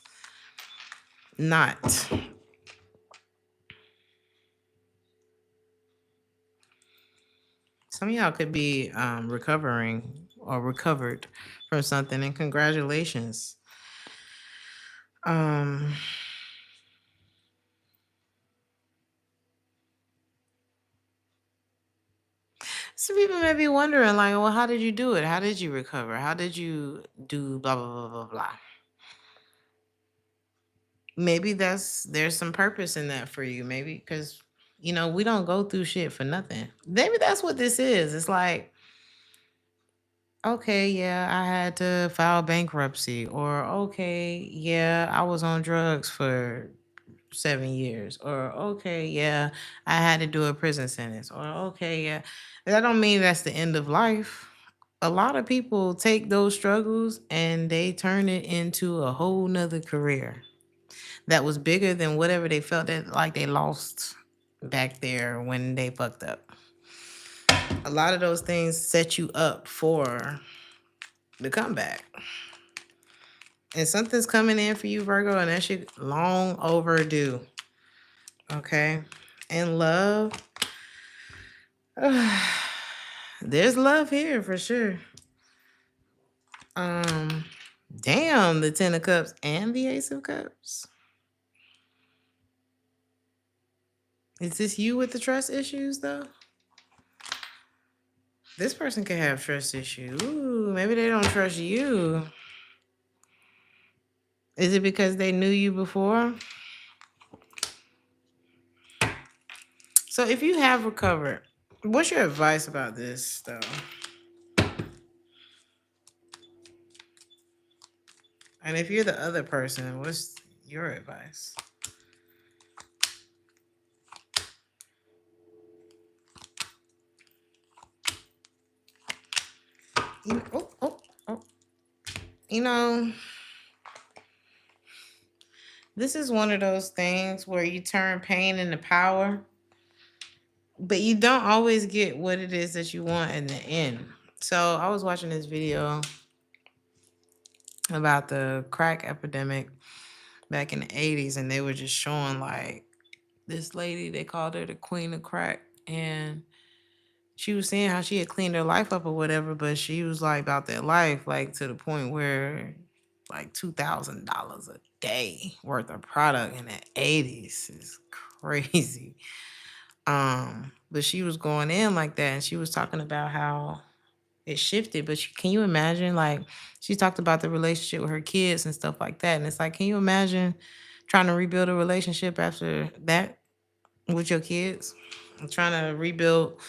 not. Some of y'all could be recovering or recovered from something, and congratulations. Some people may be wondering, like, well, how did you do it? How did you recover? How did you do blah, blah, blah, blah, blah? Maybe there's some purpose in that for you. Maybe because, we don't go through shit for nothing. Maybe that's what this is. It's like, okay, yeah, I had to file bankruptcy, or okay, yeah, I was on drugs for 7 years, or okay, yeah, I had to do a prison sentence, or okay, yeah. That don't mean that's the end of life. A lot of people take those struggles and they turn it into a whole nother career that was bigger than whatever they felt that like they lost back there when they fucked up. A lot of those things set you up for the comeback. And something's coming in for you, Virgo, and that shit long overdue. Okay. And love. There's love here for sure. Damn, the Ten of Cups and the Ace of Cups. Is this you with the trust issues though? This person could have trust issues. Ooh, maybe they don't trust you. Is it because they knew you before? So if you have recovered, what's your advice about this though? And if you're the other person, what's your advice? You know, this is one of those things where you turn pain into power, but you don't always get what it is that you want in the end. So I was watching this video about the crack epidemic back in the 80s, and they were just showing like this lady, they called her the queen of crack, and she was saying how she had cleaned her life up or whatever, but she was like about that life, like to the point where like $2,000 a day worth of product in the 80s is crazy. But she was going in like that, and she was talking about how it shifted. But can you imagine, like, she talked about the relationship with her kids and stuff like that, and it's like, can you imagine trying to rebuild a relationship after that with your kids? Trying to rebuild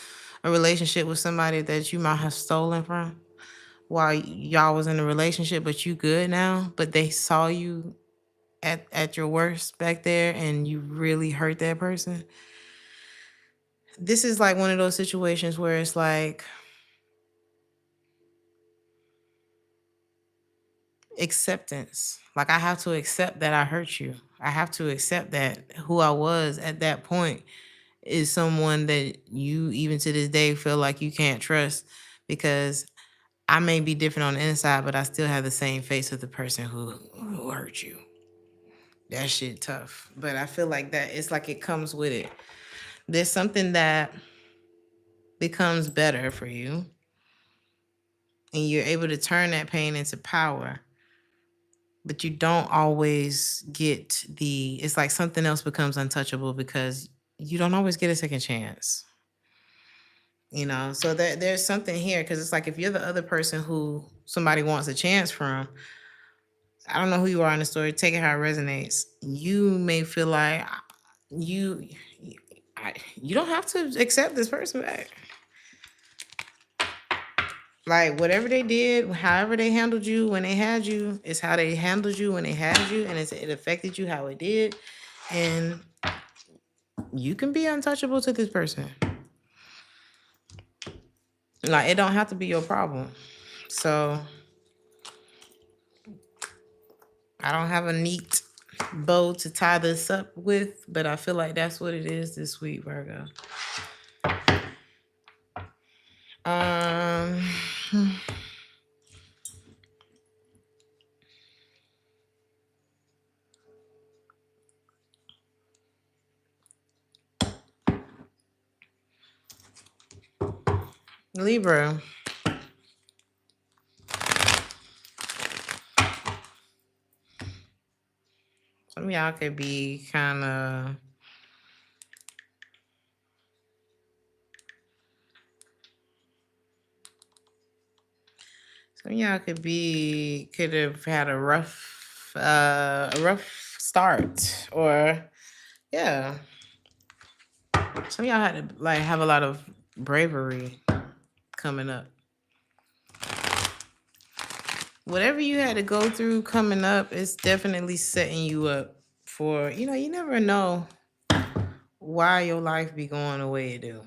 a relationship with somebody that you might have stolen from while y'all was in a relationship, but you good now, but they saw you at your worst back there and you really hurt that person. This is like one of those situations where it's like acceptance. Like, I have to accept that I hurt you. I have to accept that who I was at that point is someone that you even to this day feel like you can't trust, because I may be different on the inside, but I still have the same face of the person who hurt you. That shit tough. But I feel like that it's like it comes with it. There's something that becomes better for you, and you're able to turn that pain into power. But you don't always get it's like something else becomes untouchable because you don't always get a second chance. So there's something here, because it's like if you're the other person who somebody wants a chance from, I don't know who you are in the story, take it how it resonates. You may feel like you you don't have to accept this person back. Like, whatever they did, however they handled you when they had you, is how they handled you when they had you, and it affected you how it did. And you can be untouchable to this person. Like, it don't have to be your problem. So I don't have a neat bow to tie this up with, but I feel like that's what it is this week, Virgo. Libra. Some of y'all could be kind of could have had a rough start, or yeah. Some of y'all had to like have a lot of bravery coming up. whatever you had to go through coming up, it's definitely setting you up for, you never know why your life be going the way it do.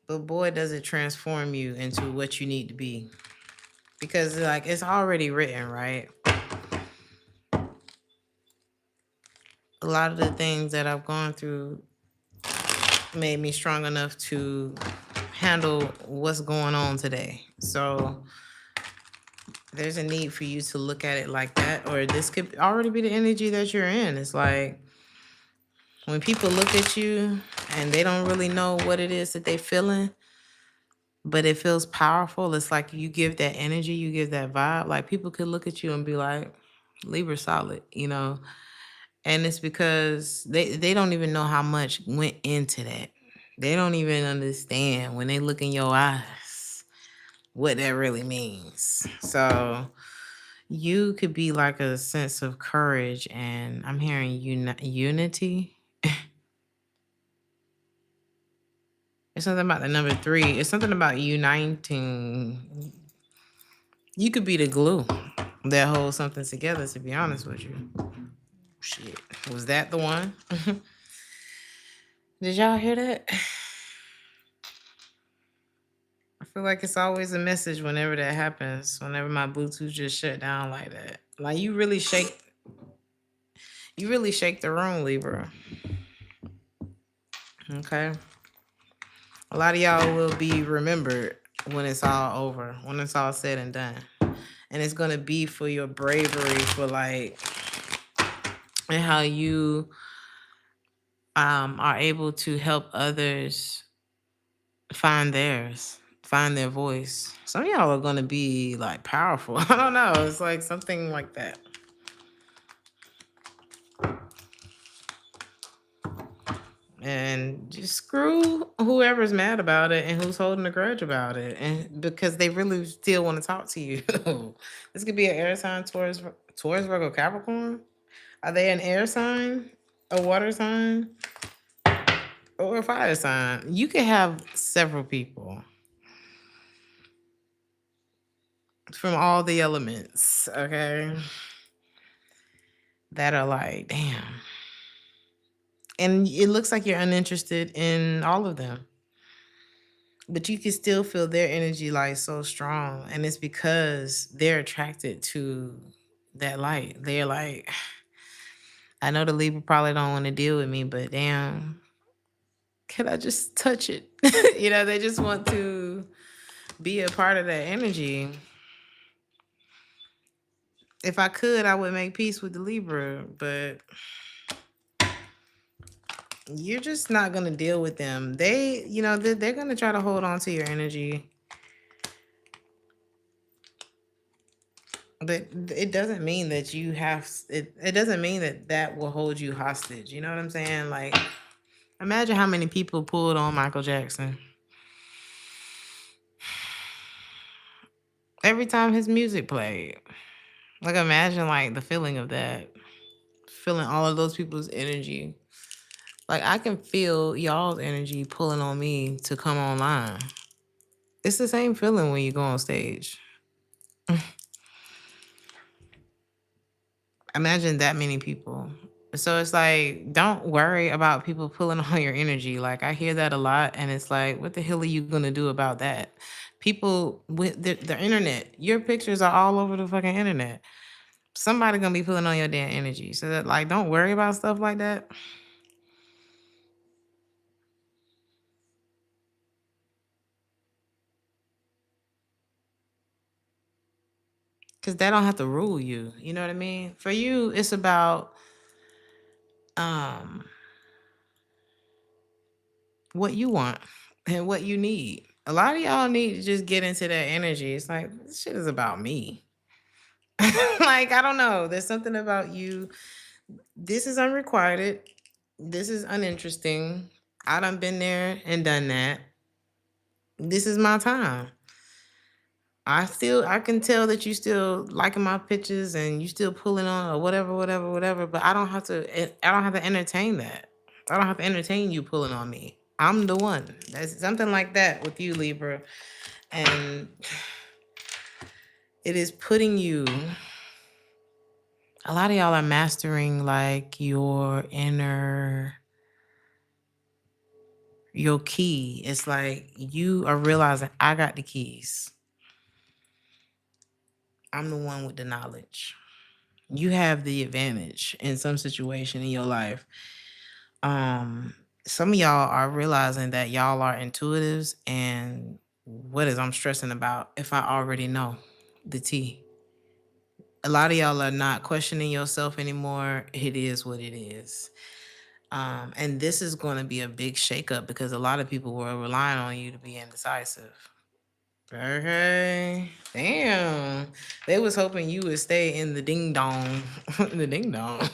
But boy, does it transform you into what you need to be. Because like it's already written, right? A lot of the things that I've gone through made me strong enough to handle what's going on today. So there's a need for you to look at it like that, or this could already be the energy that you're in. It's like when people look at you and they don't really know what it is that they're feeling, but it feels powerful. It's like you give that energy, you give that vibe. Like people could look at you and be like, Libra solid, And it's because they don't even know how much went into that. They don't even understand when they look in your eyes what that really means. So you could be like a sense of courage, and I'm hearing unity. It's something about the number 3. It's something about uniting. You could be the glue that holds something together, to be honest with you. Shit. Was that the one? Did y'all hear that? I feel like it's always a message whenever that happens, whenever my Bluetooth just shut down like that. Like you really shake the room, Libra. Okay. A lot of y'all will be remembered when it's all over, when it's all said and done. And it's gonna be for your bravery, for like, and how you are able to help others find their voice. Some of y'all are gonna be like powerful. I don't know. It's like something like that. And just screw whoever's mad about it and who's holding a grudge about it, and because they really still want to talk to you. This could be an air sign, Taurus, Virgo, Capricorn. Are they an air sign, a water sign, or a fire sign? You could have several people from all the elements, okay, that are like, damn. And it looks like you're uninterested in all of them. But you can still feel their energy like so strong. And it's because they're attracted to that light. They're like, I know the Libra probably don't want to deal with me, but damn, can I just touch it? They just want to be a part of that energy. If I could, I would make peace with the Libra, but you're just not going to deal with them. They're going to try to hold on to your energy. But it doesn't mean that you have it doesn't mean that will hold you hostage. You know what I'm saying? Like, imagine how many people pulled on Michael Jackson every time his music played. Like, imagine like the feeling of that, feeling all of those people's energy. Like, I can feel y'all's energy pulling on me to come online. It's the same feeling when you go on stage. Imagine that many people. So it's like, don't worry about people pulling on your energy. Like, I hear that a lot, and it's like, what the hell are you gonna do about that? People with the internet, your pictures are all over the fucking internet. Somebody gonna be pulling on your damn energy. So that, like, don't worry about stuff like that. Cause that don't have to rule you. You know what I mean? For you, it's about what you want and what you need. A lot of y'all need to just get into that energy. It's like, this shit is about me. Like, I don't know. There's something about you. This is unrequited. This is uninteresting. I done been there and done that. This is my time. I can tell that you still liking my pictures and you still pulling on or whatever, but I don't have to entertain that. I don't have to entertain you pulling on me. I'm the one. That's something like that with you, Libra. And it is putting you, a lot of y'all are mastering like your key. It's like you are realizing I got the keys. I'm the one with the knowledge. You have the advantage in some situation in your life. Some of y'all are realizing that y'all are intuitives, and what is I'm stressing about if I already know the tea. A lot of y'all are not questioning yourself anymore. It is what it is. And this is going to be a big shakeup because a lot of people were relying on you to be indecisive. Okay. Damn. They was hoping you would stay in the ding dong. The ding dong.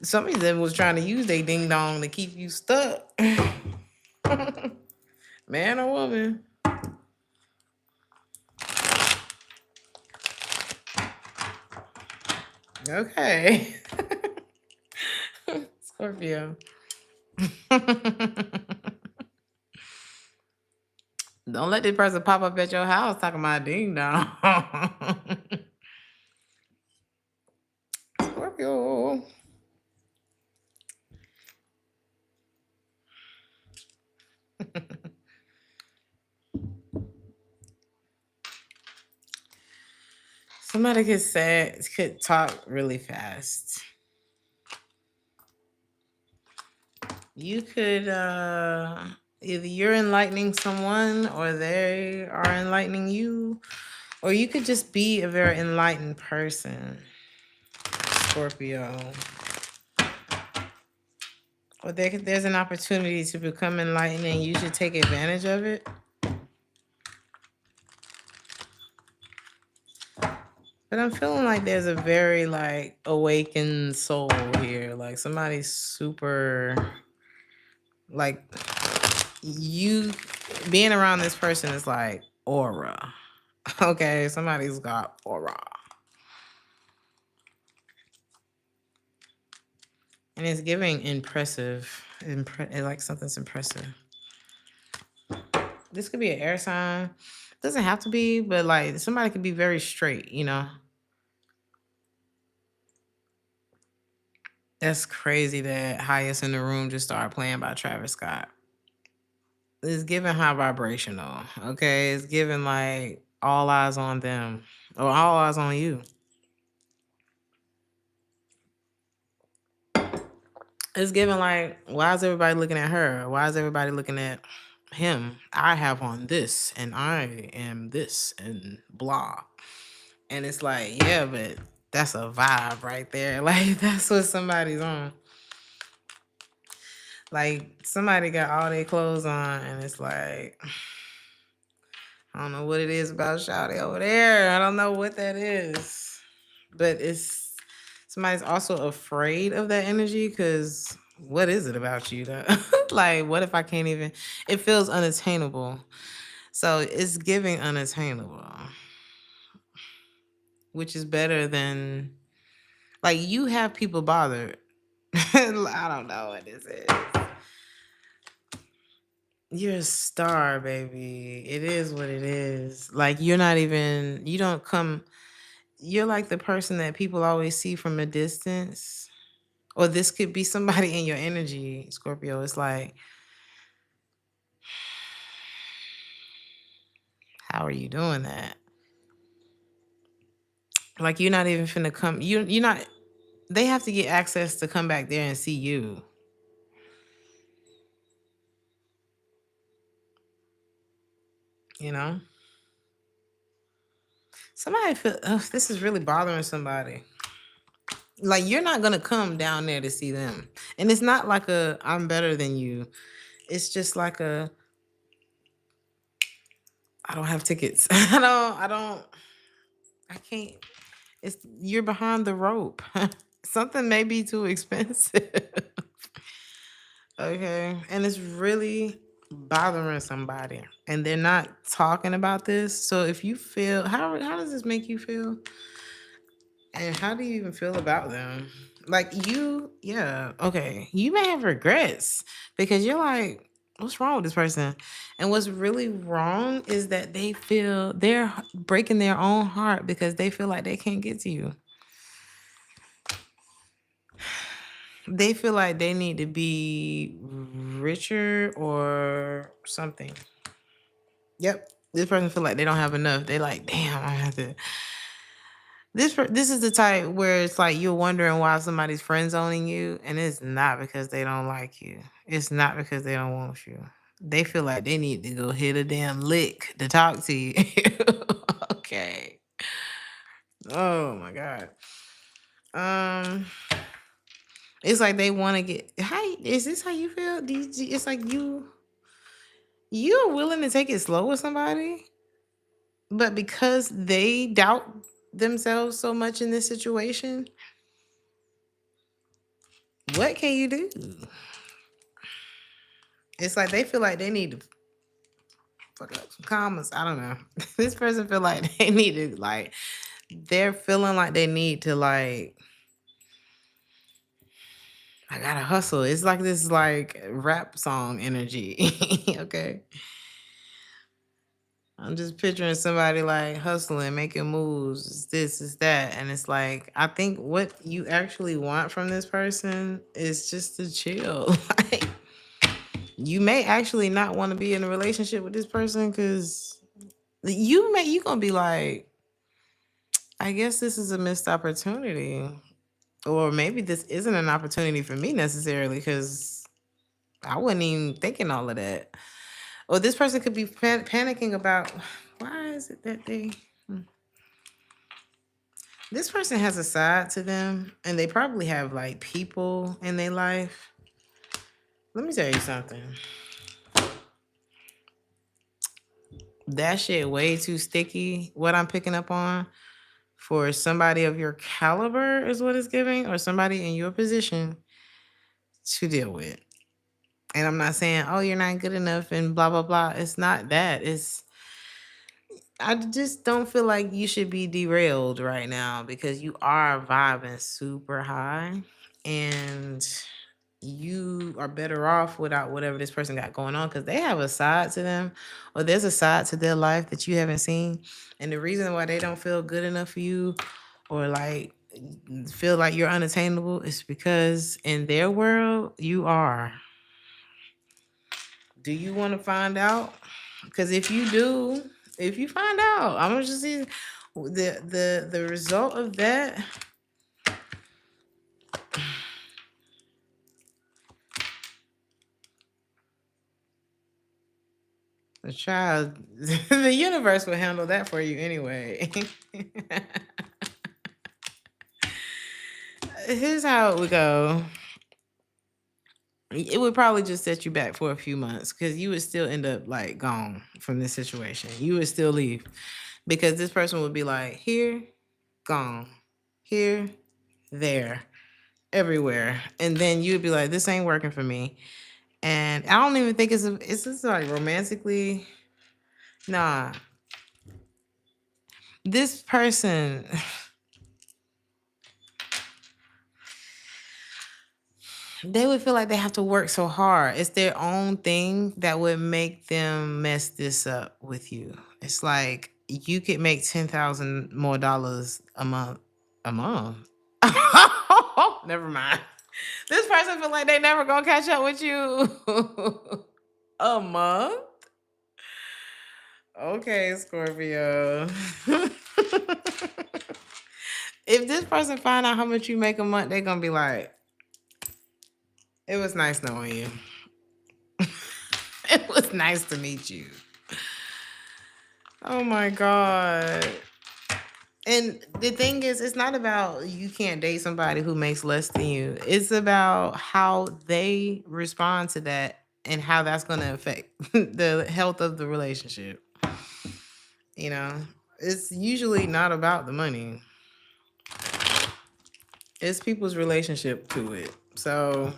Some of them was trying to use their ding dong to keep you stuck. Man or woman. Okay. Scorpio. Don't let this person pop up at your house talking about ding dong. Scorpio. Somebody could talk really fast. You could either you're enlightening someone or they are enlightening you, or you could just be a very enlightened person, Scorpio. Or there's an opportunity to become enlightened and you should take advantage of it. But I'm feeling like there's a very like awakened soul here. Like somebody's super, like you being around this person is like aura. Okay, somebody's got aura. And it's giving impressive. Like something's impressive. This could be an air sign. It doesn't have to be, but like somebody could be very straight, you know? That's crazy that Highest in the Room just started playing by Travis Scott. It's giving high vibrational, okay? It's giving like all eyes on them or all eyes on you. It's giving like, why is everybody looking at her? Why is everybody looking at him? I have on this and I am this and blah. And it's like, yeah, but that's a vibe right there. Like that's what somebody's on. Like somebody got all their clothes on and it's like, I don't know what it is about Shawty over there. I don't know what that is. But it's somebody's also afraid of that energy because what is it about you that like what if I can't even, it feels unattainable. So it's giving unattainable, which is better than like you have people bothered. I don't know what this is. You're a star, baby. It is what it is. Like you're not even, you don't come, you're like the person that people always see from a distance. Or this could be somebody in your energy, Scorpio. It's like, how are you doing that? Like you're not even finna come. You're not. They have to get access to come back there and see you. You know. Somebody feel. This is really bothering somebody. Like you're not gonna come down there to see them, and it's not like a I'm better than you. It's just like a I don't have tickets. I can't. It's you're behind the rope. Something may be too expensive. Okay. And it's really bothering somebody. And they're not talking about this. So if you feel how does this make you feel? And how do you even feel about them? Like you, yeah, okay. You may have regrets because you're like, What's wrong with this person? And what's really wrong is that they feel they're breaking their own heart because they feel like they can't get to you. They feel like they need to be richer or something. Yep. This person feel like they don't have enough. They like, damn, I have to. This is the type where it's like you're wondering why somebody's friend zoning you, and it's not because they don't like you. It's not because they don't want you. They feel like they need to go hit a damn lick to talk to you. Okay. Oh my god. It's like they want to get. How is this? How you feel? It's like you're willing to take it slow with somebody, but because they doubt themselves so much in this situation, what can you do? It's like they feel like they need to fuck up some commas. I don't know. This person feel like they need to like. They're feeling like they need to like. I gotta hustle. It's like this like rap song energy. Okay. I'm just picturing somebody like hustling, making moves, it's this, is that. And it's like, I think what you actually want from this person is just to chill. Like, you may actually not want to be in a relationship with this person because you gonna be like, I guess this is a missed opportunity. Or maybe this isn't an opportunity for me necessarily because I wasn't even thinking all of that. Or this person could be panicking about why is it that they. This person has a side to them, and they probably have like people in their life. Let me tell you something. That shit way too sticky. What I'm picking up on for somebody of your caliber is what it's giving, or somebody in your position to deal with. And I'm not saying, oh, you're not good enough and blah, blah, blah. It's not that. I just don't feel like you should be derailed right now because you are vibing super high and you are better off without whatever this person got going on because they have a side to them or there's a side to their life that you haven't seen. And the reason why they don't feel good enough for you or like feel like you're unattainable is because in their world, you are. Do you want to find out? Because if you do, if you find out, I'm gonna just see the result of that. The child, the universe will handle that for you anyway. Here's how it would go. It would probably just set you back for a few months because you would still end up like gone from this situation. You would still leave because this person would be like, here, gone, here, there, everywhere. And then you'd be like, this ain't working for me. And I don't even think it's just like romantically. Nah. This person, they would feel like they have to work so hard. It's their own thing that would make them mess this up with you. It's like you could make $10,000 more a month. A month. Never mind. This person feel like they never gonna catch up with you. A month? Okay, Scorpio. If this person find out how much you make a month, they're gonna be like, it was nice knowing you. It was nice to meet you. Oh my God. And the thing is, it's not about you can't date somebody who makes less than you. It's about how they respond to that and how that's going to affect the health of the relationship. You know, it's usually not about the money. It's people's relationship to it. So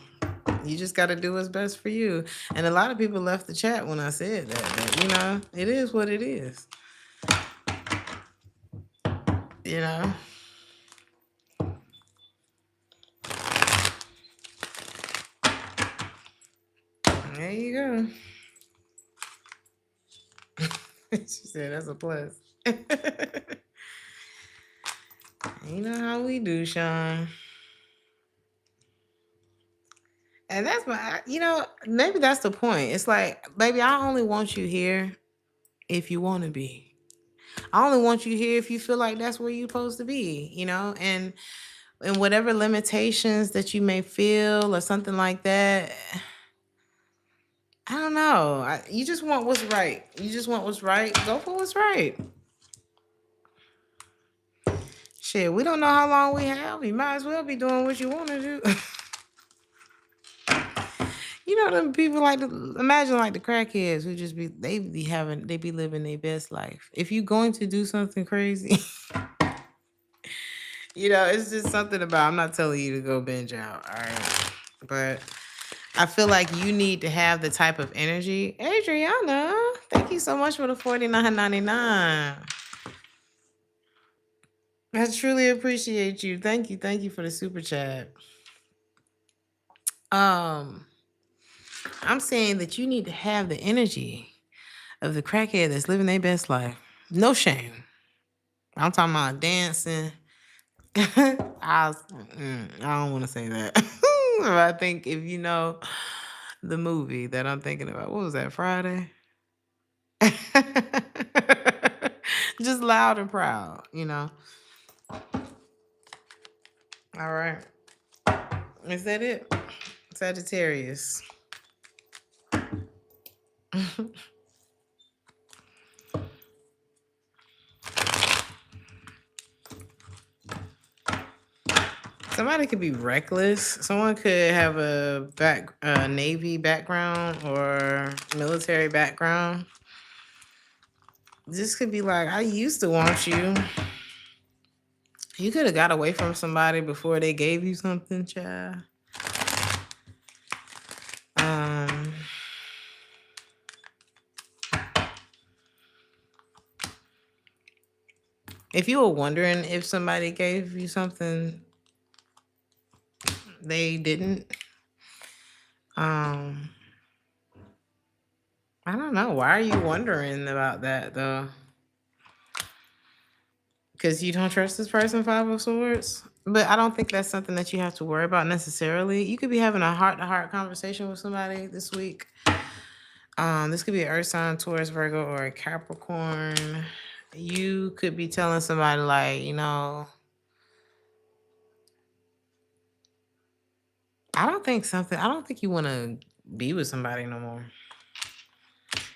you just got to do what's best for you. And a lot of people left the chat when I said that, you know, it is what it is. You know? There you go. She said that's a plus. You know how we do, Sean. And that's maybe that's the point. It's like, baby, I only want you here if you want to be. I only want you here if you feel like that's where you're supposed to be, and whatever limitations that you may feel or something like that. I don't know. You just want what's right. You just want what's right. Go for what's right. Shit, we don't know how long we have. You might as well be doing what you want to do. Them people imagine like the crackheads who just they be living their best life. If you're going to do something crazy, it's just something about, I'm not telling you to go binge out, all right? But I feel like you need to have the type of energy. Adriana, thank you so much for the $49.99. I truly appreciate you. Thank you for the super chat. I'm saying that you need to have the energy of the crackhead that's living their best life. No shame. I'm talking about dancing. I don't want to say that. I think if you know the movie that I'm thinking about, what was that, Friday? Just loud and proud, All right. Is that it? Sagittarius. Somebody could be reckless. Someone could have a Navy background or military background. This could be like, I used to want you. You could have got away from somebody before they gave you something, child. If you were wondering if somebody gave you something they didn't, I don't know. Why are you wondering about that, though? Because you don't trust this person, Five of Swords? But I don't think that's something that you have to worry about necessarily. You could be having a heart-to-heart conversation with somebody this week. This could be an Earth sign, Taurus, Virgo, or a Capricorn. You could be telling somebody like, I don't think you want to be with somebody no more.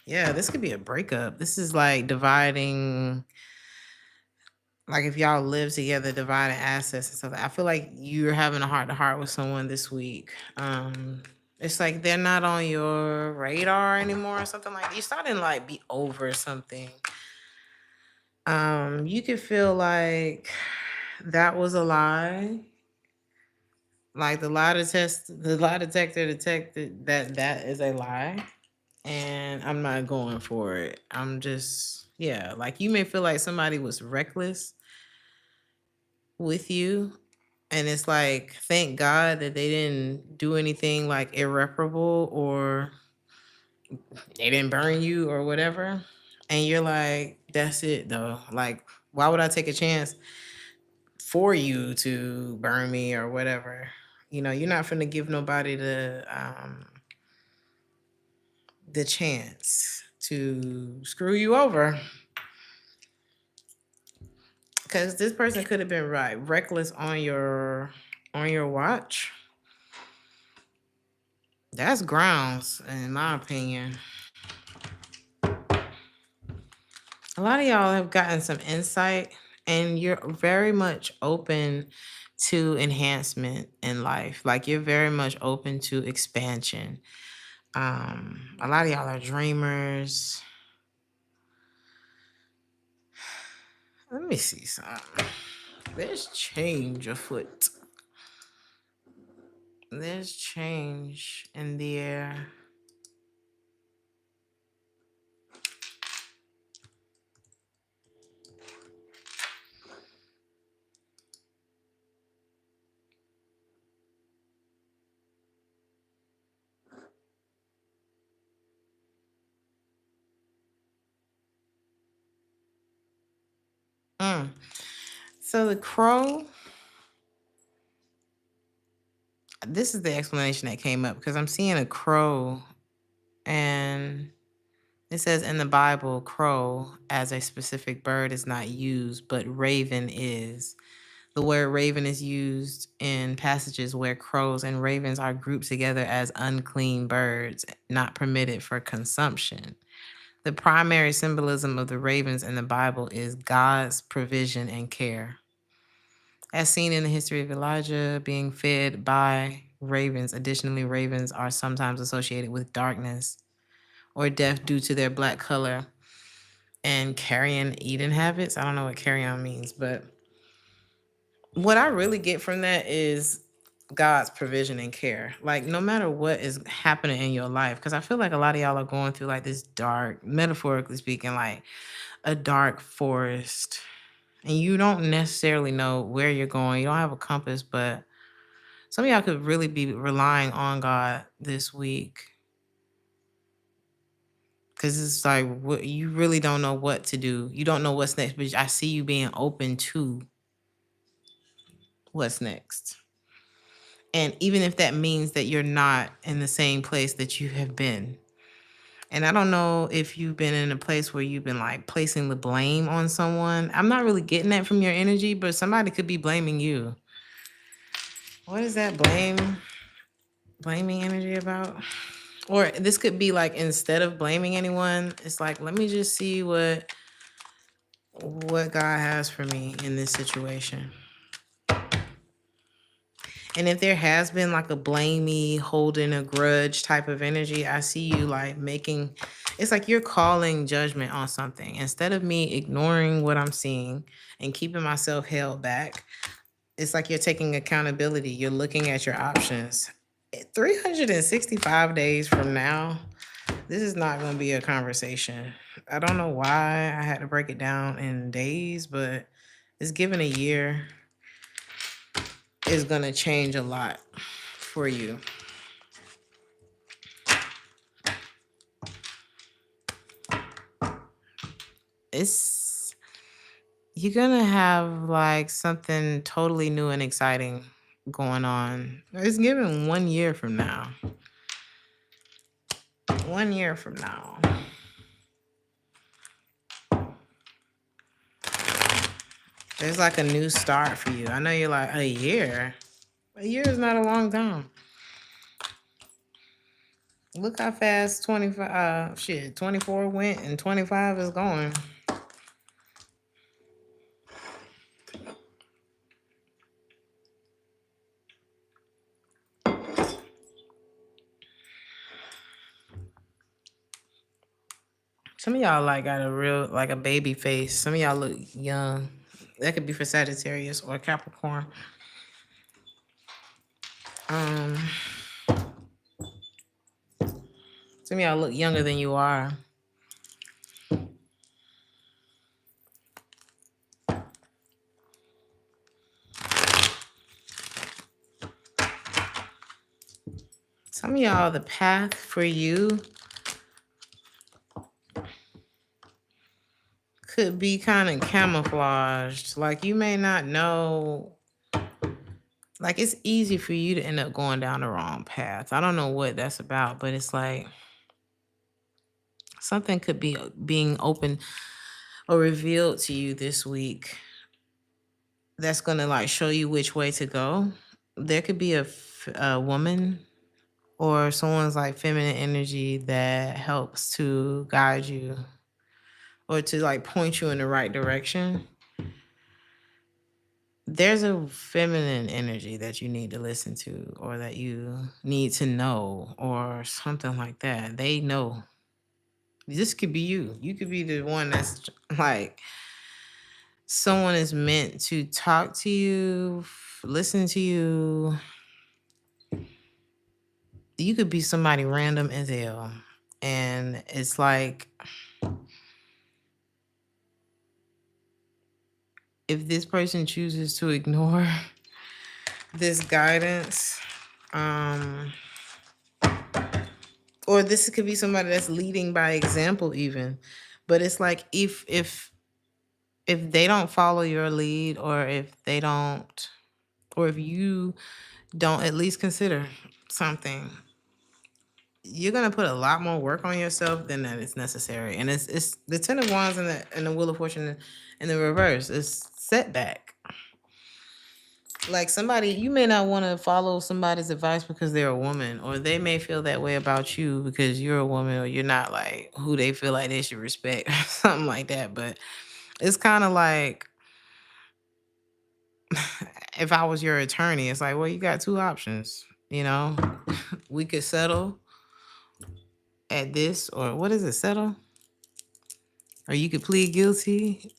Yeah, this could be a breakup. This is like dividing, like if y'all live together, dividing assets and stuff. I feel like you're having a heart-to-heart with someone this week. It's like they're not on your radar anymore or something like that. You're starting to like be over something. You could feel like that was a lie. Like the lie detector detected that is a lie. And I'm not going for it. I'm just, like you may feel like somebody was reckless with you. And it's like, thank God that they didn't do anything like irreparable or they didn't burn you or whatever. And you're like, that's it though. Like, why would I take a chance for you to burn me or whatever? You're not finna give nobody the chance to screw you over. Because this person could have been reckless on your watch. That's grounds, in my opinion. A lot of y'all have gotten some insight, and you're very much open to enhancement in life. Like you're very much open to expansion. A lot of y'all are dreamers. Let me see something. There's change afoot. There's change in the air. So the crow, this is the explanation that came up because I'm seeing a crow, and it says in the Bible, crow as a specific bird is not used, but raven is. The word raven is used in passages where crows and ravens are grouped together as unclean birds, not permitted for consumption. The primary symbolism of the ravens in the Bible is God's provision and care. As seen in the history of Elijah being fed by ravens, additionally, ravens are sometimes associated with darkness or death due to their black color and carrion eating habits. I don't know what carrion means, but what I really get from that is God's provision and care. Like, no matter what is happening in your life, because I feel like a lot of y'all are going through like this dark, metaphorically speaking, like a dark forest, and you don't necessarily know where you're going. You don't have a compass, but some of y'all could really be relying on God this week. Because it's like, what, you really don't know what to do. You don't know what's next, but I see you being open to what's next. And even if that means that you're not in the same place that you have been. And I don't know if you've been in a place where you've been like placing the blame on someone. I'm not really getting that from your energy, but somebody could be blaming you. What is that blaming energy about? Or this could be like, instead of blaming anyone, it's like, let me just see what God has for me in this situation. And if there has been like a blamey, holding a grudge type of energy, I see you like it's like you're calling judgment on something. Instead of me ignoring what I'm seeing and keeping myself held back, it's like you're taking accountability. You're looking at your options. 365 days from now, this is not going to be a conversation. I don't know why I had to break it down in days, but it's given a year is going to change a lot for you. You're going to have like something totally new and exciting going on. It's given 1 year from now. 1 year from now. There's like a new start for you. I know you're like, a year? A year is not a long time. Look how fast 24 went and 25 is going. Some of y'all like got a real, like a baby face. Some of y'all look young. That could be for Sagittarius or Capricorn. Some of y'all look younger than you are. Some of y'all, the path for you could be kind of camouflaged. Like, you may not know. Like, it's easy for you to end up going down the wrong path. I don't know what that's about, but it's like something could be being open or revealed to you this week that's going to like show you which way to go. There could be a woman or someone's like feminine energy that helps to guide you or to like point you in the right direction. There's a feminine energy that you need to listen to or that you need to know or something like that. They know. This could be you. You could be the one that's like, someone is meant to talk to you, listen to you. You could be somebody random as hell. And it's like, if this person chooses to ignore this guidance, or this could be somebody that's leading by example even, but it's like, if if they don't follow your lead, or if they don't, or if you don't at least consider something, you're gonna put a lot more work on yourself than that is necessary. And it's the Ten of Wands and the Wheel of Fortune in the reverse. It's setback. Like, somebody, you may not want to follow somebody's advice because they're a woman, or they may feel that way about you because you're a woman, or you're not like who they feel like they should respect, or something like that. But it's kind of like, if I was your attorney, it's like, well, you got two options. We could settle at this, or what is it, settle? Or you could plead guilty,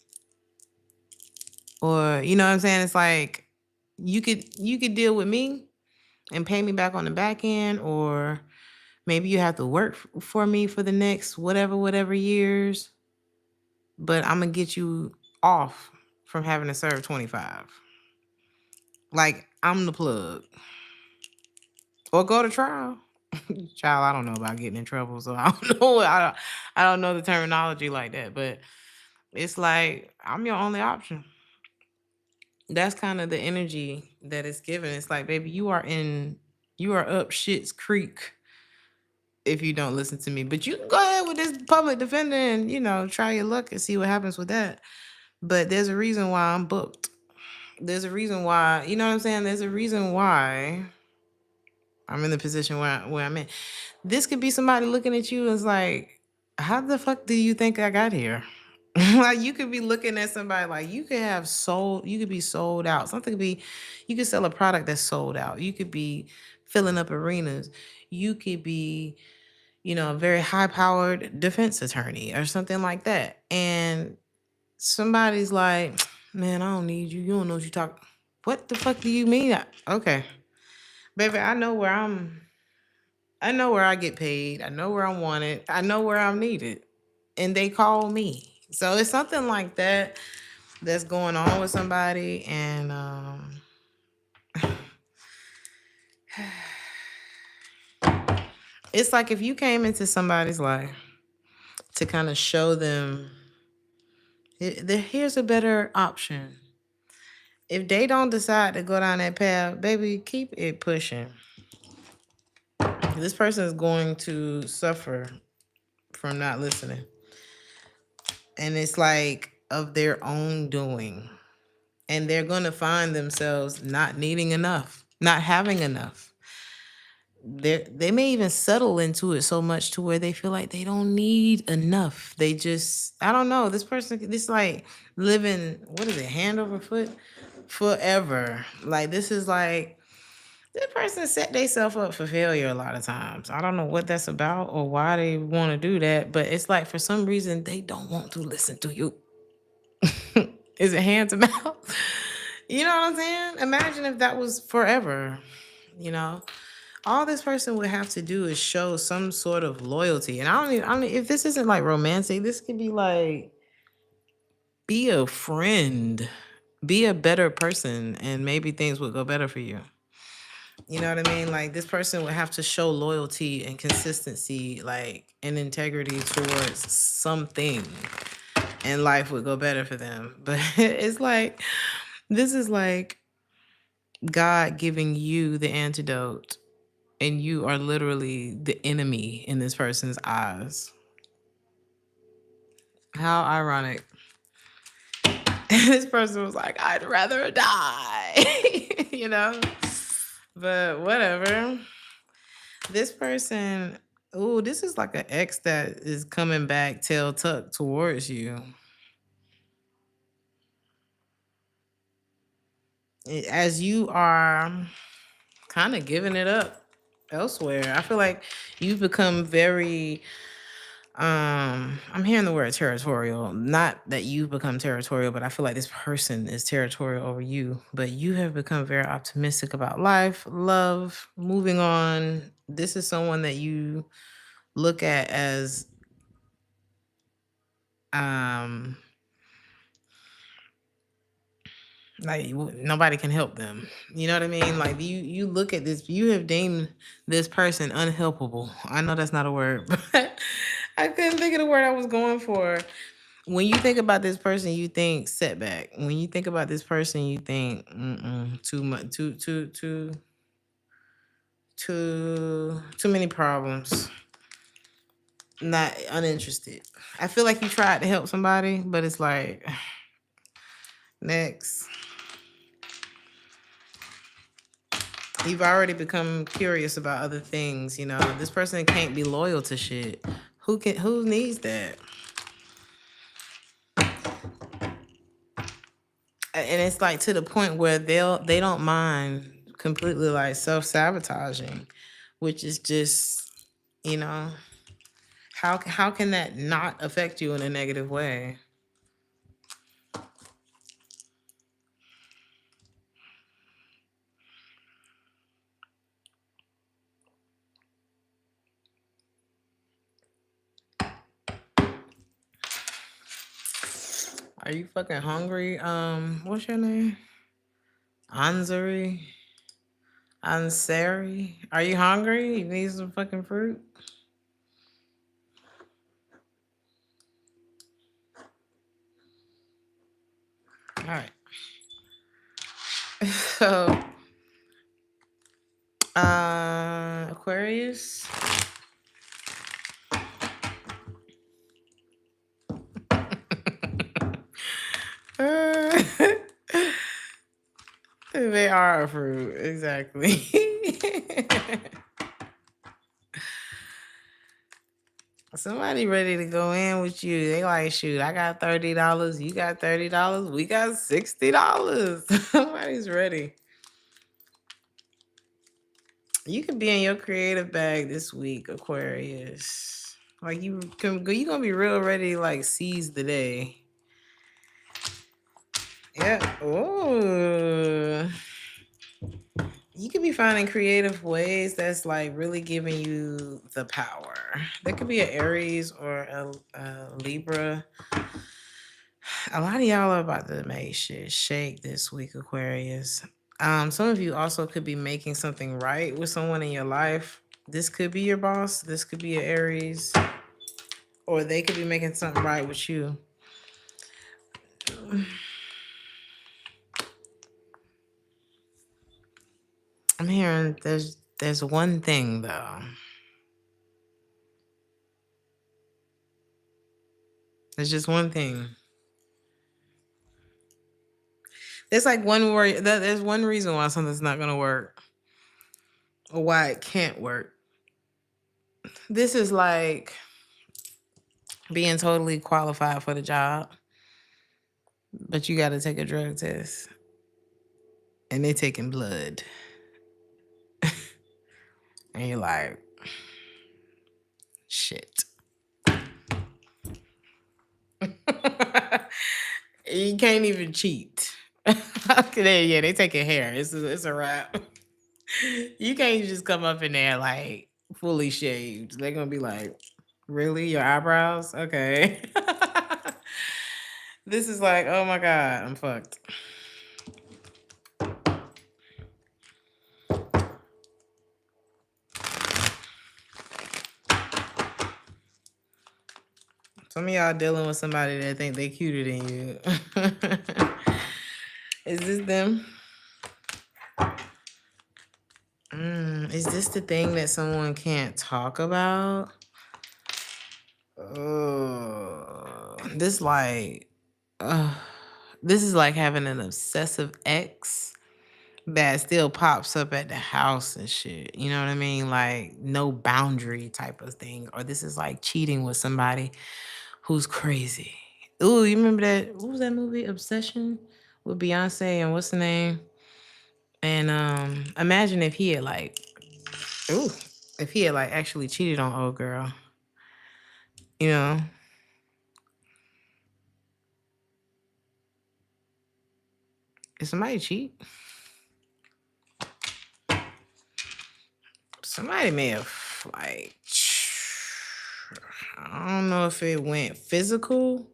or you know what I'm saying? It's like, you could deal with me and pay me back on the back end, or maybe you have to work for me for the next whatever years, but I'm gonna get you off from having to serve 25. Like, I'm the plug. Or go to trial. Child, I don't know about getting in trouble, so I don't know. I don't know the terminology like that, but it's like, I'm your only option. That's kind of the energy that it's given. It's like, baby, you are up shit's creek if you don't listen to me. But you can go ahead with this public defender and, try your luck and see what happens with that. But there's a reason why I'm booked. There's a reason why, you know what I'm saying? There's a reason why I'm in the position where I'm in. This could be somebody looking at you and it's like, how the fuck do you think I got here? Like, you could be looking at somebody like, you could be sold out. You could sell a product that's sold out. You could be filling up arenas. You could be, a very high powered defense attorney or something like that. And somebody's like, man, I don't need you. You don't know what you talk. What the fuck do you mean? Okay, baby, I know where I get paid. I know where I'm wanted. I know where I'm needed. And they call me. So it's something like that that's going on with somebody. And it's like, if you came into somebody's life to kind of show them, here's a better option. If they don't decide to go down that path, baby, keep it pushing. This person is going to suffer from not listening. And it's like, of their own doing. And they're going to find themselves not needing enough, not having enough. They may even settle into it so much to where they feel like they don't need enough. They just, I don't know. This like living, what is it, hand over foot forever. Like, this person set themselves up for failure a lot of times. I don't know what that's about or why they want to do that, but it's like, for some reason, they don't want to listen to you. Is it hand to mouth? You know what I'm saying? Imagine if that was forever, all this person would have to do is show some sort of loyalty. And I don't if this isn't like romantic, this could be like, be a friend, be a better person, and maybe things would go better for you. You know what I mean? Like, this person would have to show loyalty and consistency, like, and integrity towards something, and life would go better for them. But it's like, this is like God giving you the antidote, and you are literally the enemy in this person's eyes. How ironic. This person was like, I'd rather die. But whatever. This person, this is like an ex that is coming back tail tucked towards you. As you are kind of giving it up elsewhere. I feel like you've become very, I'm hearing the word territorial. Not that you've become territorial, but I feel like this person is territorial over you. But you have become very optimistic about life, love, moving on. This is someone that you look at as, like, nobody can help them. You know what I mean? Like, you look at this, you have deemed this person unhelpable. I know that's not a word, but I couldn't think of the word I was going for. when you think about this person, you think setback. When you think about this person, you think too much, too many problems. Not uninterested. I feel like you tried to help somebody, but it's like next. You've already become curious about other things. You know, this person can't be loyal to shit. Who needs that? And it's like to the point where they don't mind completely like self-sabotaging, which is just, you know, how can that not affect you in a negative way? Are you fucking hungry? What's your name? Ansari? Ansari? Are you hungry? You need some fucking fruit? All right. So, Aquarius. They are a fruit, exactly. Somebody ready to go in with you. They like, shoot, I got $30. You got $30. We got $60. Somebody's ready. You could be in your creative bag this week, Aquarius. Like you gonna be real ready to like seize the day. Yeah. Oh. You could be finding creative ways that's like really giving you the power. There could be an Aries or a Libra. A lot of y'all are about to make shit shake this week, Aquarius. Some of you also could be making something right with someone in your life. This could be your boss. This could be an Aries. Or they could be making something right with you. I'm hearing there's one thing though. There's just one thing. There's like one word. There's one reason why something's not gonna work, or why it can't work. This is like being totally qualified for the job, but you got to take a drug test, and they taking blood, and you're like, shit. You can't even cheat. Yeah, they taking hair. It's a wrap. You can't just come up in there like fully shaved. They're gonna be like, really? Your eyebrows? Okay. This is like, oh my God, I'm fucked. Some of y'all dealing with somebody that think they cuter than you. Is this them? Is this the thing that someone can't talk about? This like, this is like having an obsessive ex that still pops up at the house and shit. You know what I mean? Like no boundary type of thing. Or this is like cheating with somebody who's crazy. Ooh, you remember that? What was that movie? Obsession with Beyonce and what's the name? And imagine if he had like, if he had like actually cheated on old girl. You know? Did somebody cheat? Somebody may have like, I don't know if it went physical,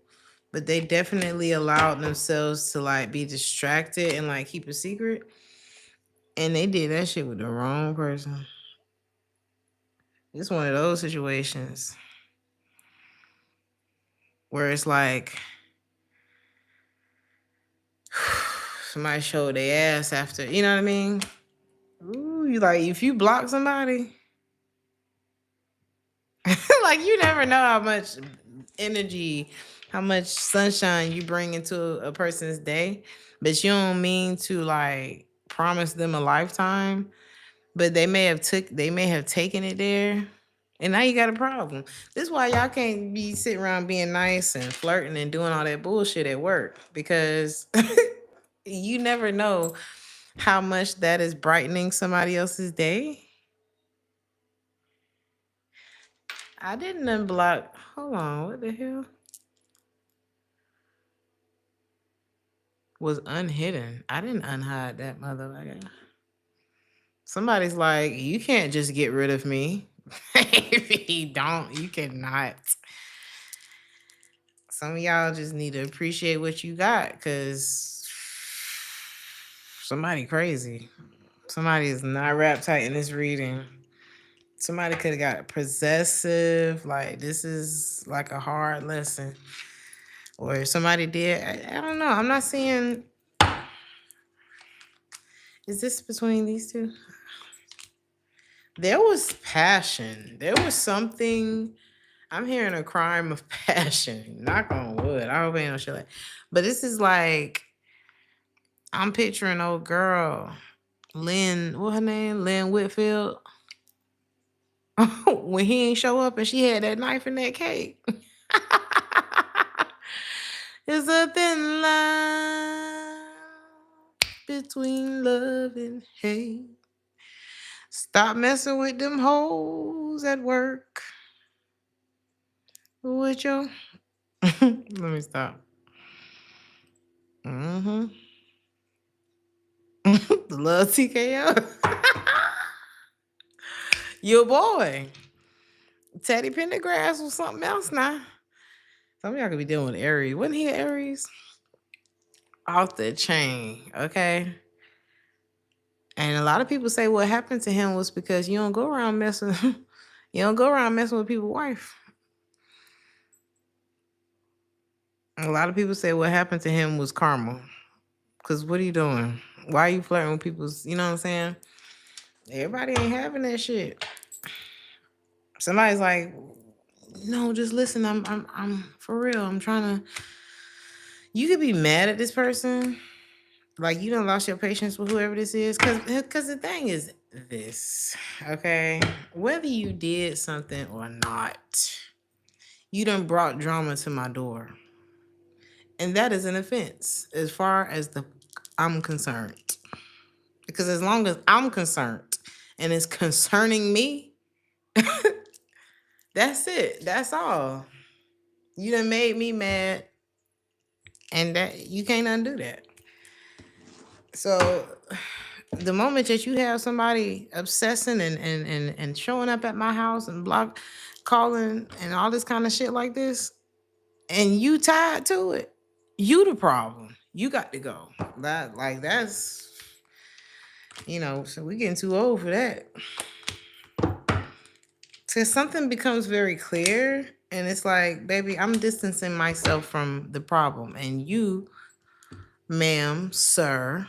but they definitely allowed themselves to like be distracted and like keep a secret. And they did that shit with the wrong person. It's one of those situations where it's like somebody showed their ass after, you know what I mean? Ooh, you like, if you block somebody, like, you never know how much energy, how much sunshine you bring into a person's day, but you don't mean to like promise them a lifetime, but they may have taken it there, and now you got a problem. This is why y'all can't be sitting around being nice and flirting and doing all that bullshit at work, because you never know how much that is brightening somebody else's day. I didn't unblock. Hold on, what the hell? Was unhidden. I didn't unhide that motherfucker. Somebody's like, you can't just get rid of me. You cannot. Some of y'all just need to appreciate what you got, because somebody crazy. Somebody is not wrapped tight in this reading. Somebody could have got possessive. Like, this is like a hard lesson. Or somebody did. I don't know. I'm not seeing. Is this between these two? There was passion. There was something. I'm hearing a crime of passion. Knock on wood. I hope ain't no shit like. But this is like, I'm picturing old girl, Lynn. What her name? Lynn Whitfield. When he ain't show up and she had that knife in that cake. It's a thin line between love and hate. Stop messing with them hoes at work. With your let me stop. The love TKO. Your boy. Teddy Pendergrass was something else now. Some of y'all could be dealing with Aries. Wasn't he Aries? Off the chain, okay? And a lot of people say what happened to him was because you don't go around messing with people's wife. A lot of people say what happened to him was karma. Because what are you doing? Why are you flirting with people's, you know what I'm saying? Everybody ain't having that shit. Somebody's like, no, just listen. I'm for real. I'm trying to. You could be mad at this person. Like, you done lost your patience with whoever this is. Because the thing is this, okay? Whether you did something or not, you done brought drama to my door. And that is an offense as far as I'm concerned. Because as long as I'm concerned and it's concerning me, that's it. That's all. You done made me mad, and that you can't undo that. So the moment that you have somebody obsessing and showing up at my house and calling and all this kind of shit like this, and you tied to it, you the problem. You got to go. That's, so we getting too old for that. So something becomes very clear, and it's like, baby, I'm distancing myself from the problem, and you, ma'am, sir,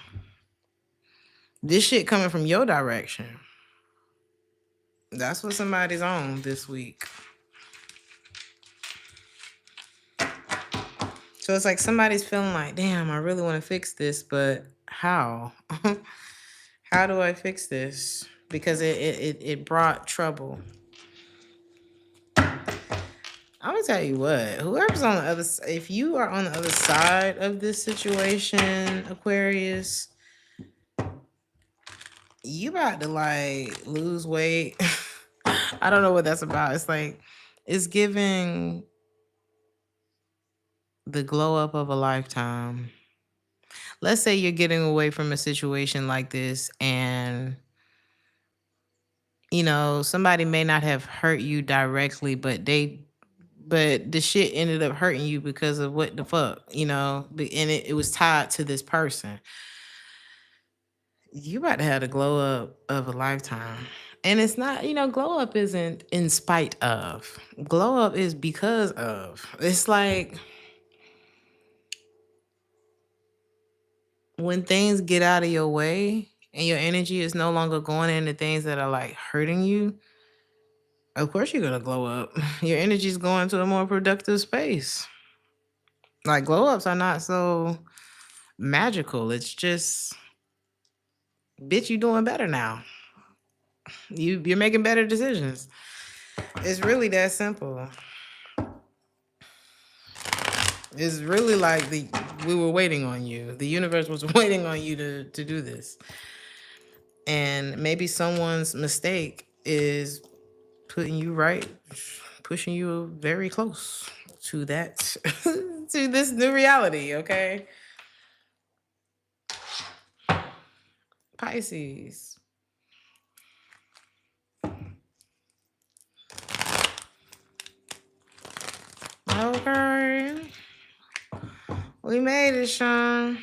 this shit coming from your direction. That's what somebody's on this week. So it's like somebody's feeling like, damn, I really want to fix this, but how? How do I fix this? Because it brought trouble. I'm gonna tell you what, whoever's on the other side, if you are on the other side of this situation, Aquarius, you about to like lose weight. I don't know what that's about. It's like, it's giving the glow up of a lifetime. Let's say you're getting away from a situation like this, and somebody may not have hurt you directly, but the shit ended up hurting you because of what the fuck, and it was tied to this person. You about to have the glow up of a lifetime. And it's not, glow up isn't in spite of. Glow up is because of. It's like when things get out of your way and your energy is no longer going into things that are like hurting you, of course you're gonna glow up. Your energy's going to a more productive space. Like glow ups are not so magical. It's just, bitch, you doing better now. You're making better decisions. It's really that simple. It's really like we were waiting on you. The universe was waiting on you to do this. And maybe someone's mistake is putting you right, pushing you very close to that, to this new reality, okay? Pisces. Okay. We made it, Sean.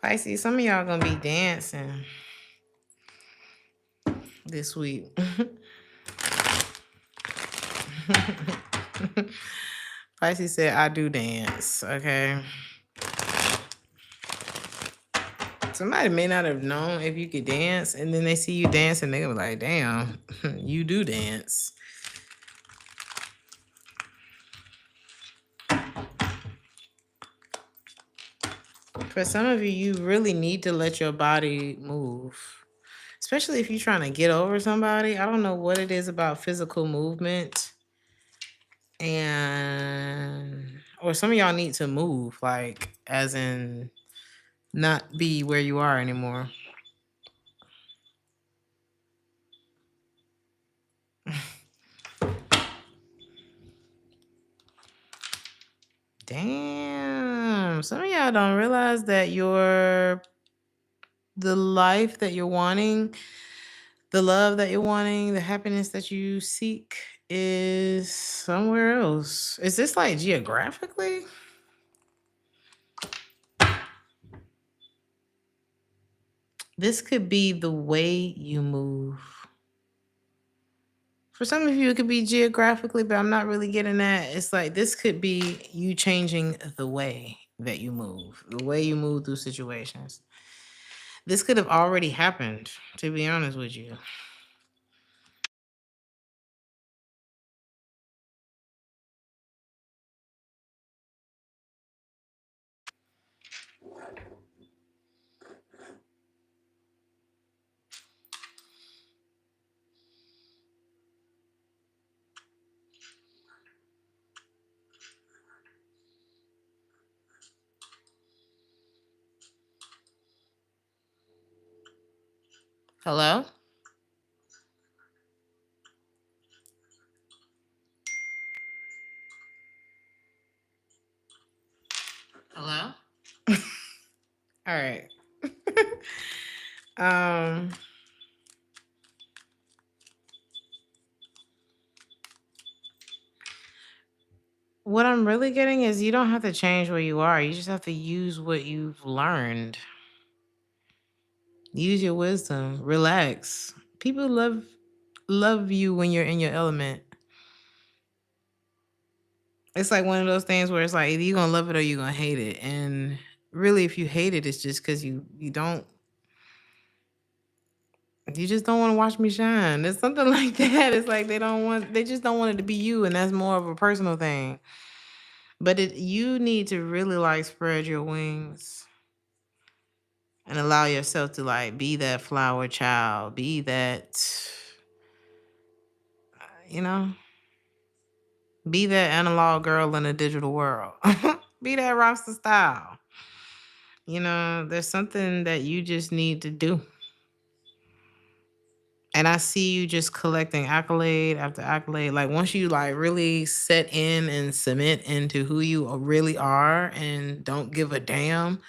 Pisces, some of y'all gonna be dancing this week. Pisces said, I do dance, okay? Somebody may not have known if you could dance, and then they see you dance and they're gonna be like, damn, you do dance. For some of you, you really need to let your body move. Especially if you're trying to get over somebody. I don't know what it is about physical movement. Or some of y'all need to move, like, as in not be where you are anymore. Damn. Some of y'all don't realize that the life that you're wanting, the love that you're wanting, the happiness that you seek is somewhere else. Is this like geographically? This could be the way you move. For some of you, it could be geographically, but I'm not really getting that. It's like this could be you changing the way that you move, the way you move through situations. This could have already happened, to be honest with you. Hello? Hello? All right. What I'm really getting is you don't have to change where you are. You just have to use what you've learned. Use your wisdom. Relax. People love you when you're in your element. It's like one of those things where it's like either you're gonna love it or you're gonna hate it. And really, if you hate it, it's just because you just don't want to watch me shine. It's something like that. It's like they just don't want it to be you, and that's more of a personal thing. But you need to really like spread your wings and allow yourself to like be that flower child, be that, be that analog girl in a digital world, be that roster style. There's something that you just need to do. And I see you just collecting accolade after accolade. Like once you like really set in and cement into who you really are and don't give a damn,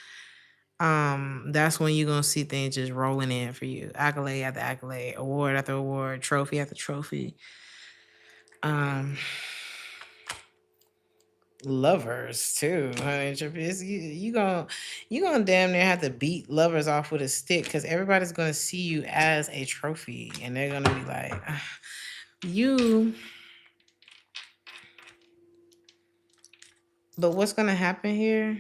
that's when you're gonna see things just rolling in for you. Accolade after accolade, award after award, trophy after trophy. lovers too, honey. You gonna damn near have to beat lovers off with a stick because everybody's gonna see you as a trophy, and they're gonna be like, "Ah, you." But what's gonna happen here?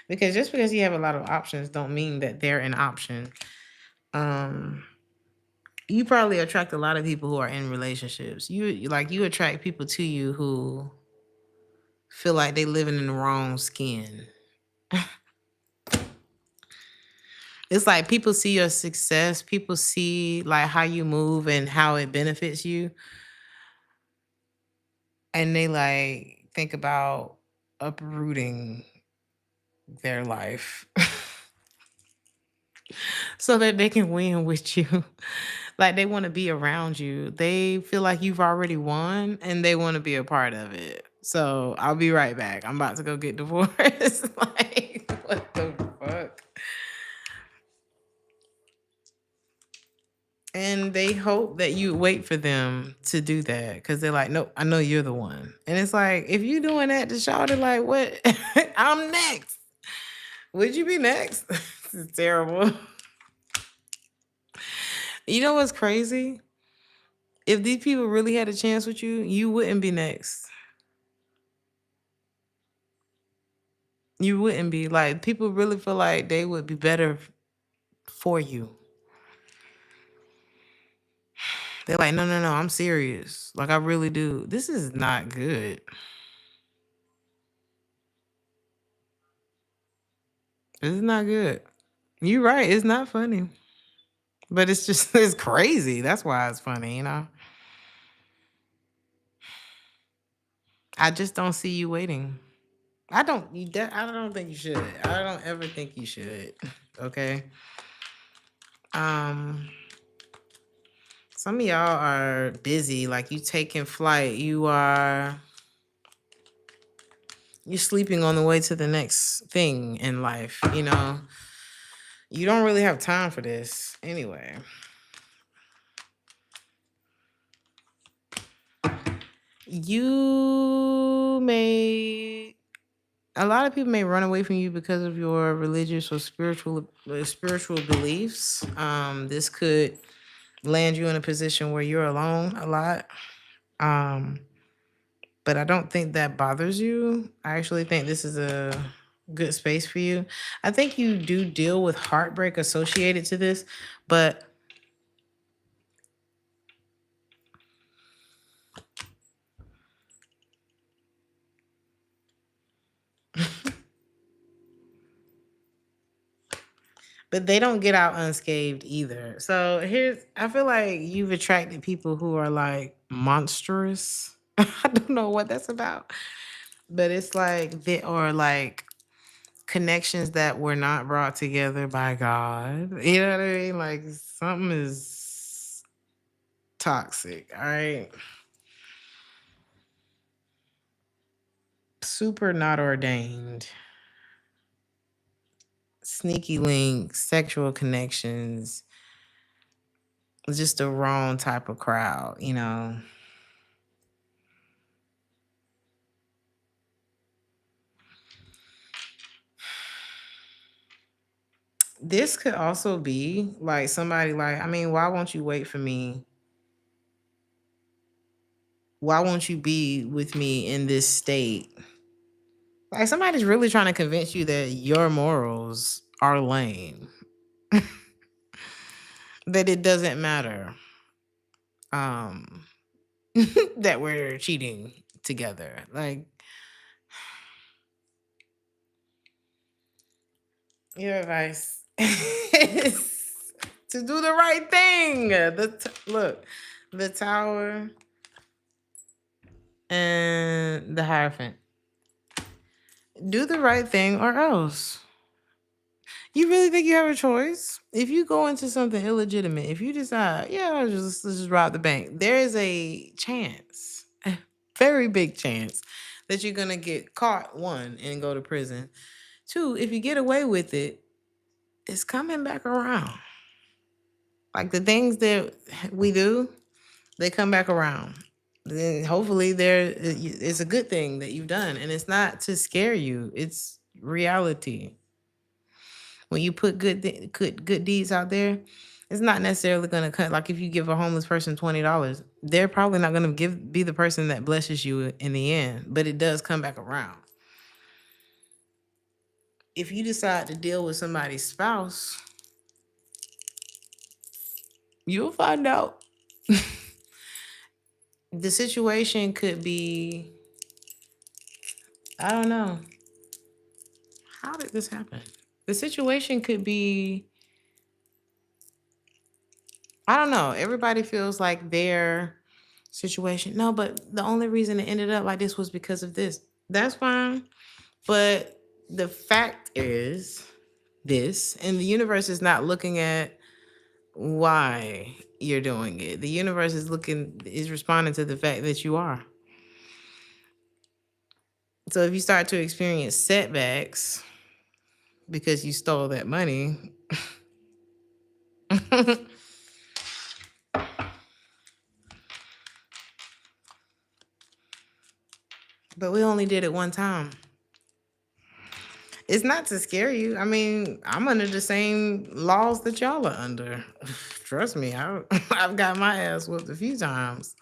Because just because you have a lot of options, don't mean that they're an option. Um, you probably attract a lot of people who are in relationships. You attract people to you who feel like they living in the wrong skin. It's like people see your success, people see like how you move and how it benefits you, and they like think about uprooting their life so that they can win with you. Like they want to be around you. They feel like you've already won and they want to be a part of it. So I'll be right back. I'm about to go get divorced. Like, what the fuck? And they hope that you wait for them to do that because they're like, nope, I know you're the one. And it's like, if you doing that to Shawty, like, what? I'm next. Would you be next? This is terrible. You know what's crazy? If these people really had a chance with you, you wouldn't be next. You wouldn't be. Like, people really feel like they would be better for you. They're like, no, no, no, I'm serious. Like, I really do. This is not good. This is not good. You're right. It's not funny. But it's just, it's crazy. That's why it's funny, you know? I just don't see you waiting. I don't think you should. I don't ever think you should. Okay. Um some of y'all are busy, like you taking flight. You're sleeping on the way to the next thing in life, you know. You don't really have time for this anyway. A lot of people may run away from you because of your religious or spiritual beliefs. This could land you in a position where you're alone a lot. But I don't think that bothers you. I actually think this is a good space for you. I think you do deal with heartbreak associated to this, but they don't get out unscathed either. So I feel like you've attracted people who are like monstrous. I don't know what that's about, but it's like they are like connections that were not brought together by God. You know what I mean? Like something is toxic. All right. Super not ordained. Sneaky links, sexual connections, just the wrong type of crowd, you know. This could also be like somebody like, I mean, why won't you wait for me? Why won't you be with me in this state? Like somebody's really trying to convince you that your morals are lame. That it doesn't matter. Um that we're cheating together. Like your advice is to do the right thing. Look, the Tower and the Hierophant. Do the right thing or else. You really think you have a choice? If you go into something illegitimate, if you decide, yeah, let's just rob the bank, there is a chance, a very big chance, that you're gonna get caught, one, and go to prison. Two, if you get away with it, it's coming back around. Like the things that we do, they come back around. then hopefully it's a good thing that you've done, and it's not to scare you. It's reality. When you put good deeds out there, it's not necessarily going to cut. Like if you give a homeless person $20, they're probably not going to be the person that blesses you in the end, but it does come back around. If you decide to deal with somebody's spouse, you'll find out. The situation could be, I don't know. How did this happen? The situation could be, I don't know. Everybody feels like their situation. No, but the only reason it ended up like this was because of this. That's fine. But the fact is this, and the universe is not looking at why you're doing it. The universe is responding to the fact that you are. So if you start to experience setbacks because you stole that money, but we only did it one time. It's not to scare you. I mean, I'm under the same laws that y'all are under. Trust me, I've got my ass whooped a few times.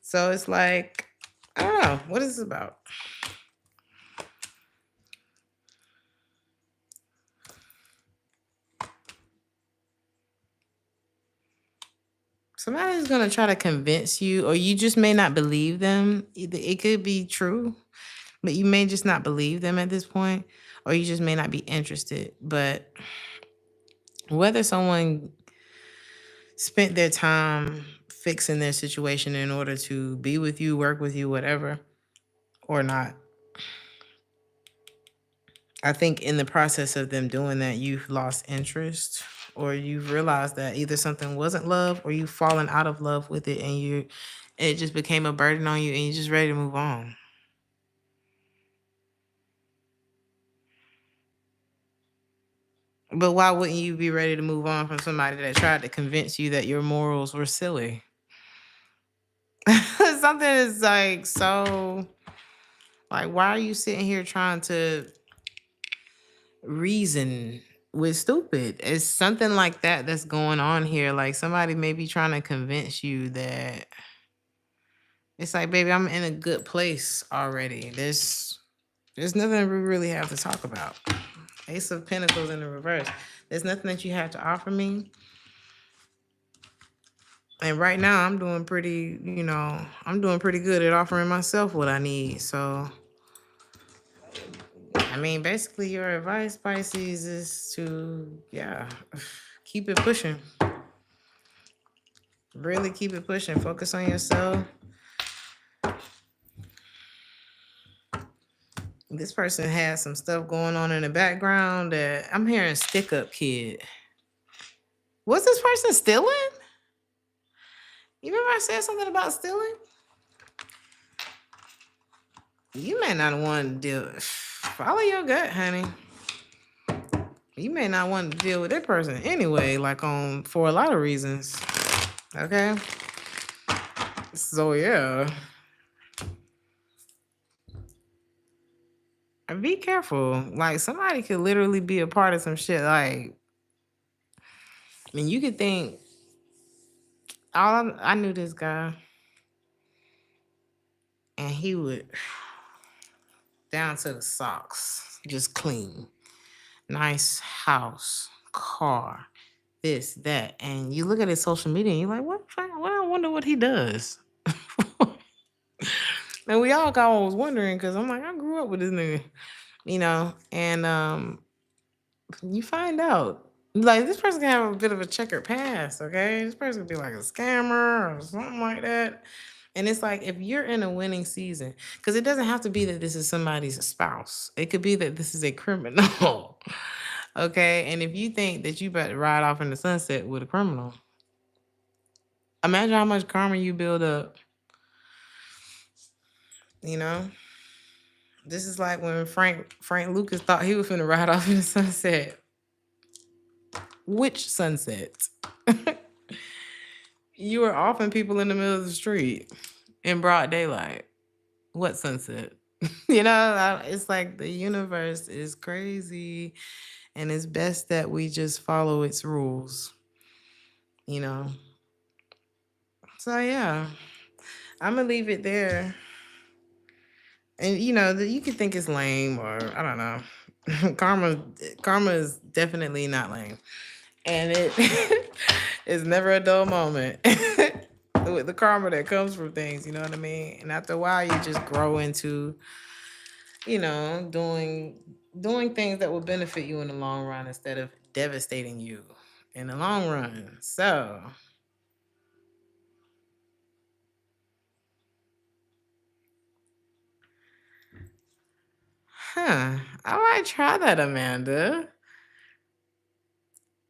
So it's like, I don't know. What is this about? Somebody's going to try to convince you, or you just may not believe them. It could be true, but you may just not believe them at this point, or you just may not be interested. But whether someone spent their time fixing their situation in order to be with you, work with you, whatever, or not, I think in the process of them doing that, you've lost interest, or you've realized that either something wasn't love, or you've fallen out of love with it, and it just became a burden on you, and you're just ready to move on. But why wouldn't you be ready to move on from somebody that tried to convince you that your morals were silly? Something is like, so, like, why are you sitting here trying to reason with stupid? It's something like that that's going on here. Like somebody may be trying to convince you that it's like, baby, I'm in a good place already. There's nothing we really have to talk about. Ace of Pentacles in the reverse. There's nothing that you have to offer me. And right now I'm doing pretty good at offering myself what I need. So I mean, basically your advice, Pisces, is to, keep it pushing. Really keep it pushing. Focus on yourself. This person has some stuff going on in the background that I'm hearing stick up kid. Was this person stealing? You remember I said something about stealing? You may not want to deal. Follow your gut, honey. You may not want to deal with that person anyway, for a lot of reasons. Okay? So yeah. Be careful. Like somebody could literally be a part of some shit. Like, I mean, you could think I knew this guy, and he would down to the socks, just clean, nice house, car, this, that, and you look at his social media and you're like, what? I wonder what he does. And we all was wondering because I'm like, I grew up with this nigga, and you find out. Like, this person can have a bit of a checkered past, okay? This person could be like a scammer or something like that. And it's like, if you're in a winning season, because it doesn't have to be that this is somebody's spouse. It could be that this is a criminal, okay? And if you think that you better ride off in the sunset with a criminal, imagine how much karma you build up, This is like when Frank Lucas thought he was finna ride off in the sunset. Which sunset? You were offing people in the middle of the street. in broad daylight. What sunset? It's like the universe is crazy, and it's best that we just follow its rules, you know. So yeah, I'm gonna leave it there. And you could think it's lame, or I don't know. Karma is definitely not lame, and it is never a dull moment. With the karma that comes from things, you know what I mean. And after a while, you just grow into, doing things that will benefit you in the long run instead of devastating you in the long run. So, I might try that, Amanda.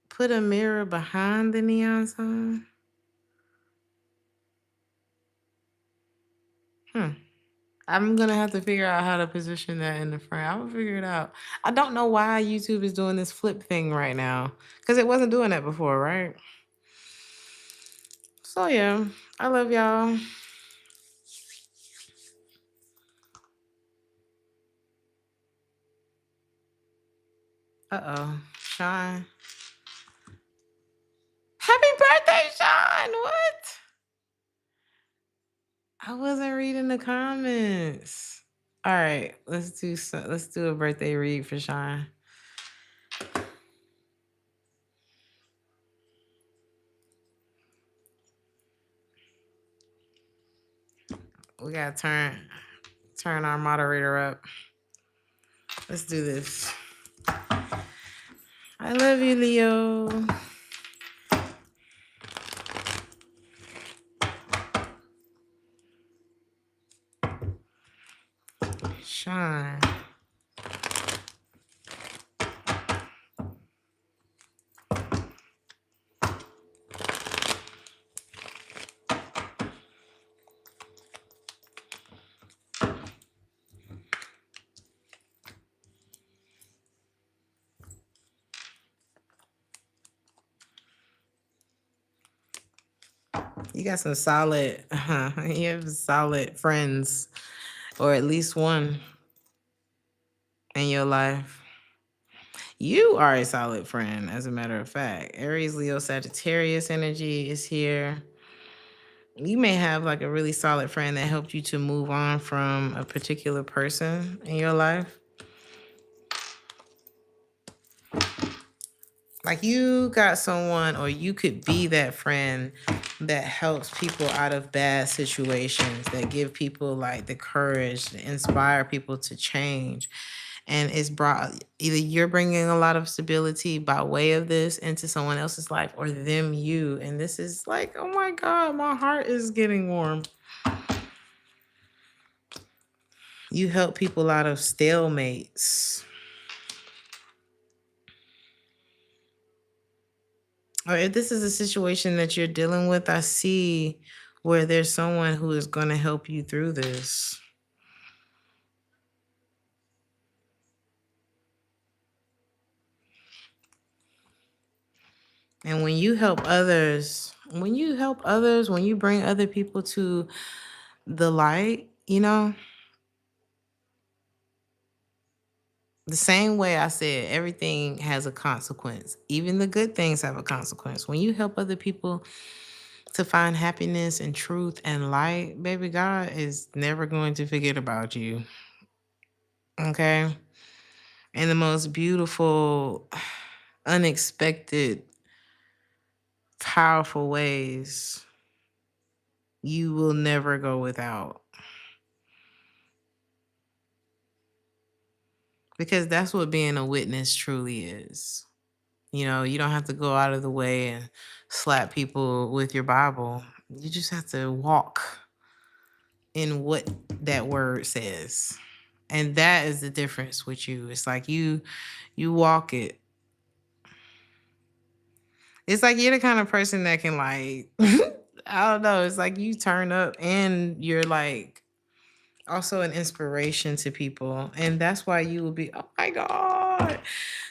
Put a mirror behind the neon sign. I'm gonna have to figure out how to position that in the frame. I'm gonna figure it out. I don't know why YouTube is doing this flip thing right now, because it wasn't doing that before, right? So yeah, I love y'all. Sean. Happy birthday, Sean. What? I wasn't reading the comments. All right, let's do a birthday read for Sean. We gotta turn our moderator up. Let's do this. I love you, Leo. Sean. You got some solid, you have solid friends, or at least one in your life. You are a solid friend, as a matter of fact. Aries, Leo, Sagittarius energy is here. You may have like a really solid friend that helped you to move on from a particular person in your life. Like you got someone, or you could be that friend that helps people out of bad situations, that give people like the courage to inspire people to change. And it's brought, either you're bringing a lot of stability by way of this into someone else's life, or them you. And this is like, oh my God, my heart is getting warm. You help people out of stalemates. Or if this is a situation that you're dealing with, I see where there's someone who is going to help you through this. And when you help others, when you bring other people to the light, the same way I said, everything has a consequence. Even the good things have a consequence. When you help other people to find happiness and truth and light, baby, God is never going to forget about you. Okay? In the most beautiful, unexpected, powerful ways, you will never go without. Because that's what being a witness truly is. You don't have to go out of the way and slap people with your Bible. You just have to walk in what that word says. And that is the difference with you. It's like you walk it. It's like you're the kind of person that can like, I don't know. It's like you turn up and you're like also an inspiration to people. And that's why you will be, oh my God,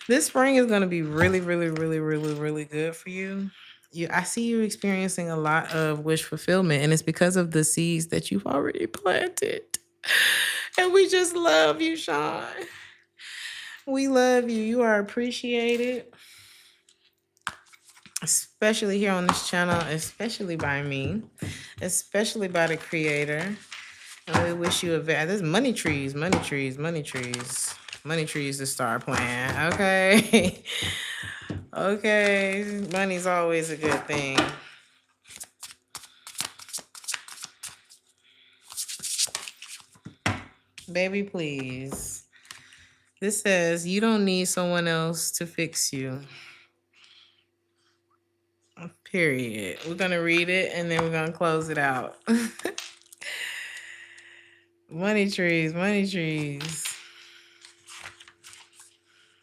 this spring is going to be really, really, really, really, really good for you. I see you experiencing a lot of wish fulfillment, and it's because of the seeds that you've already planted. And we just love you, Sean. We love you. You are appreciated, especially here on this channel, especially by me, especially by the creator. And we wish you a very, there's money trees, money trees, money trees, money trees to start playing. Okay. Okay. Money's always a good thing. Baby, please. This says you don't need someone else to fix you. Period. We're going to read it and then we're going to close it out. Money trees, money trees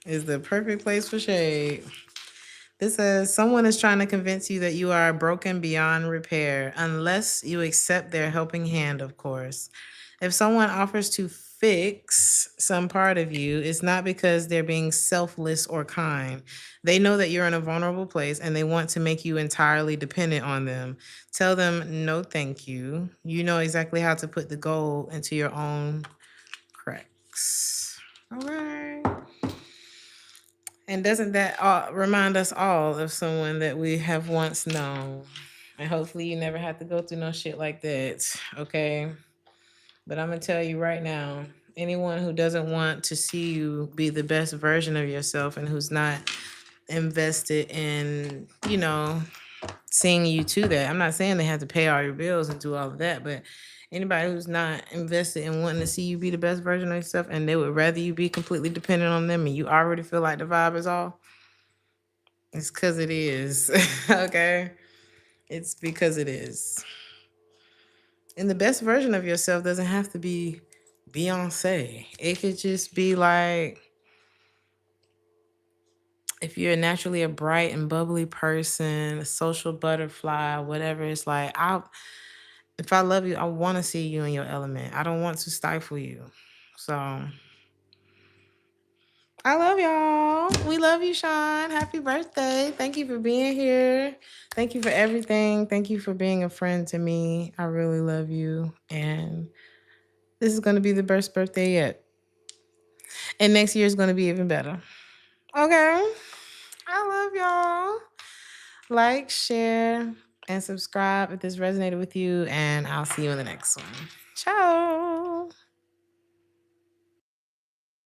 is the perfect place for shade. This says someone is trying to convince you that you are broken beyond repair, unless you accept their helping hand, of course. If someone offers to fix some part of you, it's not because they're being selfless or kind. They know that you're in a vulnerable place and they want to make you entirely dependent on them. Tell them, no, thank you. You know exactly how to put the gold into your own cracks. All right. And doesn't that remind us all of someone that we have once known? And hopefully you never have to go through no shit like that, okay? But I'm going to tell you right now, anyone who doesn't want to see you be the best version of yourself and who's not invested in, seeing you to that. I'm not saying they have to pay all your bills and do all of that, but anybody who's not invested in wanting to see you be the best version of yourself and they would rather you be completely dependent on them and you already feel like the vibe is off, it's because it is. Okay? It's because it is. And the best version of yourself doesn't have to be Beyonce. It could just be like, if you're naturally a bright and bubbly person, a social butterfly, whatever, it's like, if I love you, I want to see you in your element. I don't want to stifle you. So I love y'all. We love you, Sean. Happy birthday. Thank you for being here. Thank you for everything. Thank you for being a friend to me. I really love you. And this is going to be the best birthday yet. And next year is going to be even better. Okay. I love y'all. Like, share, and subscribe if this resonated with you. And I'll see you in the next one. Ciao.